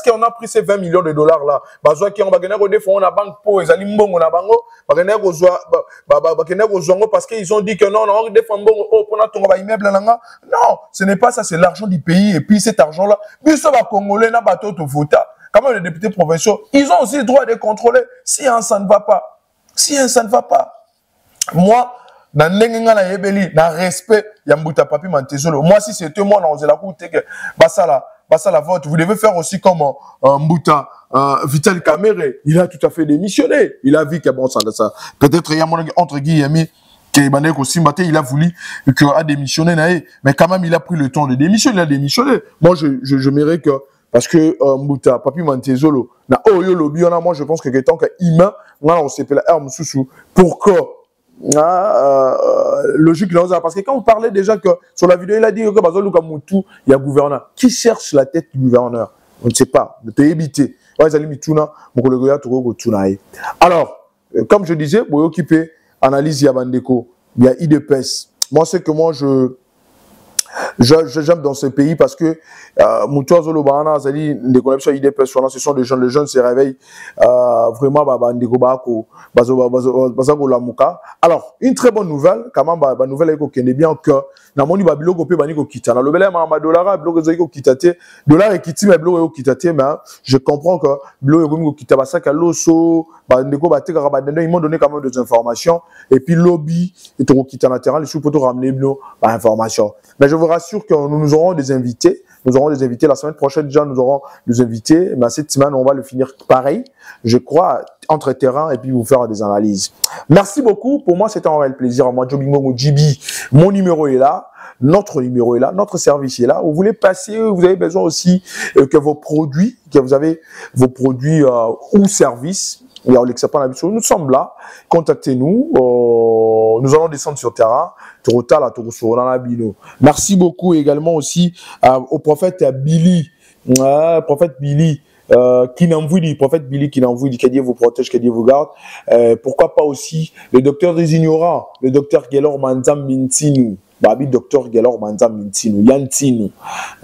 qu'on a pris ces 20 millions de dollars là, on a banque pour les alimbongo, on a bango, parce qu'ils ont dit que non, on défend bongo, pour notre immeuble, non, ce n'est pas ça, c'est l'argent du pays, et puis cet argent-là, puis ça va congolais, n'a pas tout vota. Quand même, les députés provinciaux, ils ont aussi le droit de contrôler si ça ne va pas. Si ça ne va pas. Moi, dans le respect, Yambuta Papi Mantezolo. Moi, si c'était moi, dans la route, la vote, vous devez faire aussi comme Mbuta Vital Kamere. Il a tout à fait démissionné. Il a vu que bon, ça. Peut-être, il y a entre guillemets, il a voulu qu'il a démissionné, mais quand même, il a pris le temps de démissionner. Il a démissionné. Moi, je mérite que. Parce que Mbuta Papi Mantezolo, na oyo lobby on a, moi je pense que tant que humain, on s'est fait la arme sous pour que logique là, parce que quand on parlait déjà que sur la vidéo il a dit que Bazoluka Moutou il y a gouverneur qui cherche la tête du gouverneur, on ne sait pas, de te éviter. Alors comme je disais, pour occuper analyse Yabandeko, il y a IDPS. Moi c'est que moi j'aime dans ce pays parce que Moutoua Zolobana, des connexions IDPS, ce sont des jeunes, les jeunes se réveillent vraiment. Alors, une très bonne nouvelle, quand même, la nouvelle est qu'elle bien que dans mon niveau, Bilo Gopé Baniko Kita. Dans le bel ma dollar, Bilo Zoko Kitate, dollar et Kiti, mais Bilo Kitate, mais je comprends que Bilo Gomiko Kita Basaka Loso, Bandeko Bateka Rabadendo, ils m'ont donné quand même des informations. Et puis, lobby, et Toro Kita latéral, les sous-potos ramener Bilo, information. Mais je vous rassure. rassure que nous aurons des invités. Nous aurons des invités. La semaine prochaine, déjà, nous aurons des invités. Mais cette semaine, on va le finir pareil, je crois, entre terrain et puis vous faire des analyses. Merci beaucoup. Pour moi, c'était un réel plaisir. Moi, Jobingo GB, mon numéro est là. Notre numéro est là, notre service est là. Vous voulez passer, vous avez besoin aussi que vos produits, que vous avez vos produits ou services. Nous sommes là. Contactez-nous. Nous allons descendre sur terrain. Merci beaucoup également aussi au prophète Billy. Prophète Billy. Qui n'envoie, que Dieu vous protège, que Dieu vous garde. Pourquoi pas aussi le docteur des ignorants, le docteur Gelor Manzam Mintinu. Babi docteur Gelor Manzam Mintinu, Yantinu.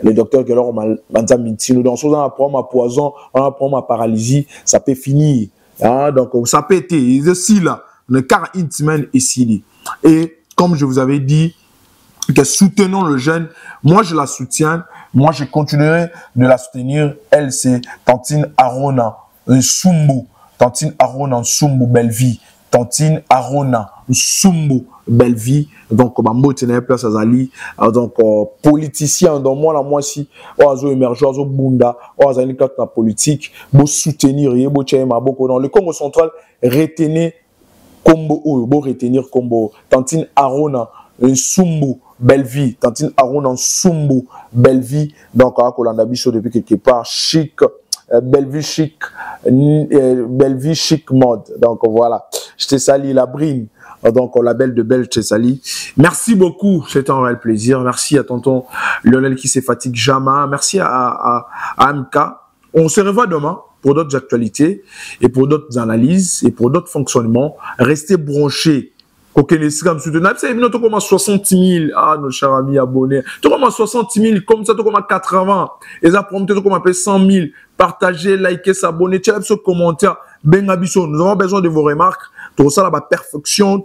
Le docteur Gelor Manzam Mintinu. Dans ce on apprend ma poison, on apprend ma paralysie, ça peut finir. Hein, donc ça peut être ici là, le car intime ici. Et comme je vous avais dit, que soutenons le jeune, moi je la soutiens, moi je continuerai de la soutenir. Elle c'est Tantine Arona Sumbu, Tantine Arona Sumbu Bellevie, Tantine Arona Sumbu Bellevie. Donc Bambo tenait place à Zali, donc politicien dans moi la moi si oazo émergent oazo bunda oazo ni la politique beau soutenir et beau tchema beaucoup dans le Congo central retenez combo ou beau retenir combo Tantine Arona Sumbu Bellevie, Tantine Arona Sumbu Bellevie. Donc à Kolanda Bicho depuis quelque part chic. Bellevie chic mode. Donc voilà, je te salue la brine. Donc la belle de Belle, je te salue. Merci beaucoup, c'était un réel plaisir. Merci à tonton Lionel qui se fatigue jamais. Merci à MK. On se revoit demain pour d'autres actualités et pour d'autres analyses et pour d'autres fonctionnements. Restez branchés. Ok, les comme soutenable, c'est évident, tu commences 60 000. Ah, nos chers amis abonnés. Tu commences 60 000, comme ça, tu commences 80. Et ça, prompte, tu commences 100 000. Partagez, likez, s'abonner, tu as ce commentaire. Ben Abisso, nous avons besoin de vos remarques. Tout ça, la perfection,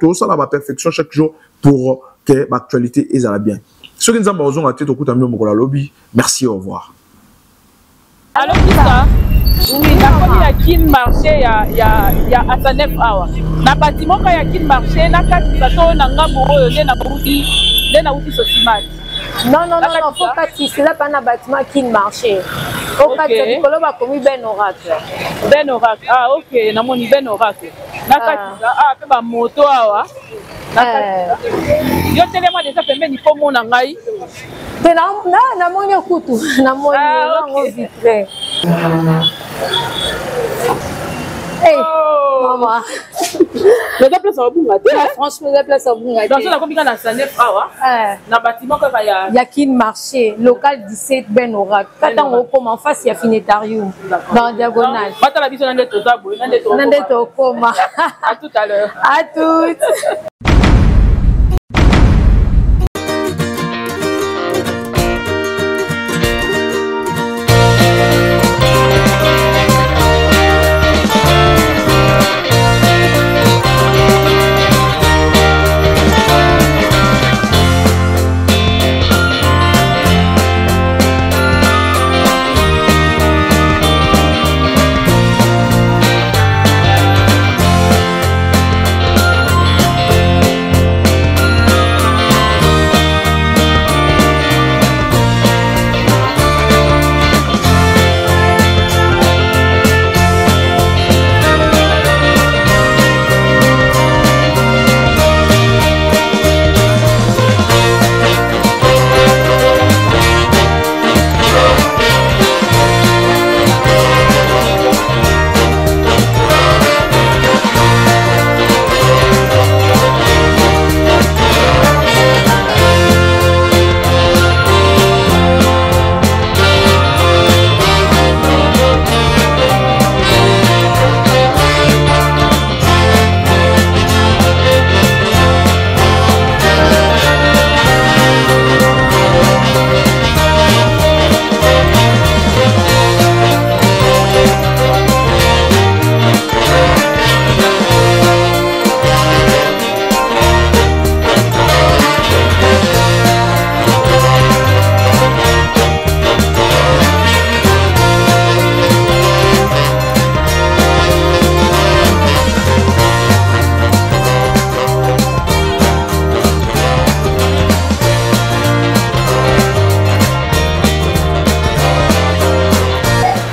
chaque jour pour que l'actualité est à la bien. Ceux qui nous ont besoin de tête au coup de lobby, merci, au revoir. Alors, qui ça? Oui, la commune à Kin marché, il y a Asanef Awa. Na bâtiment quand il y a Kin marché, na kati bato na ngambo na uti sosimati. Non, faut pas c'est là pas na bâtiment Kin marché. Au kati likolo ba komi Ben Oracle. Ben Oracle. Ah OK, na moni Ben Oracle. Na kati pe ba moto awa. Na kati. Yo telema déjà pembeni po mona ngai. Na moni okutu, na moni ngo vitre. Hey, maman. Le déplace au Bungate. Franchement, le déplace au Bungate. Dans ce combien na Sanef Awa. Na bâtiment que il y a Kin marché, local 17 Ben Oracle. Quand on comme en face, il y a Finetarium dans diagonale. Bata la biso nande to zabo, nande to koma. À tout à l'heure. À toutes.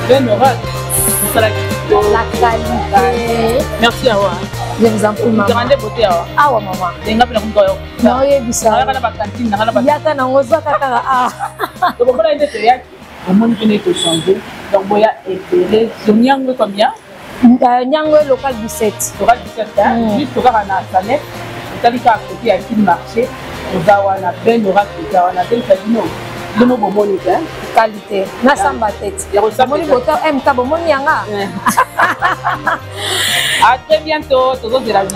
Ben oracle. La qualité. Merci Awa. Je vous en prie, maman. Grande beauté Awa. Awa, maman. Denga pena kumtoyo. Non, yebisa. Nanga na cantine, nanga na Yaka na ngoza kaka ah. Donc on a été théâtre. Au moins on est changé. Donc boya épelé. Sonyango combien? Nyango local 17. Local 17 hein. Juste au cas na Sanet. Talika à côté à qui marché. On va wana ben oracle, on a del casino. Le mot bomoni hein. Qualité. Na samba tête. Bomoni boto MK bomoni yanga. À très bientôt. Toujours de la vie.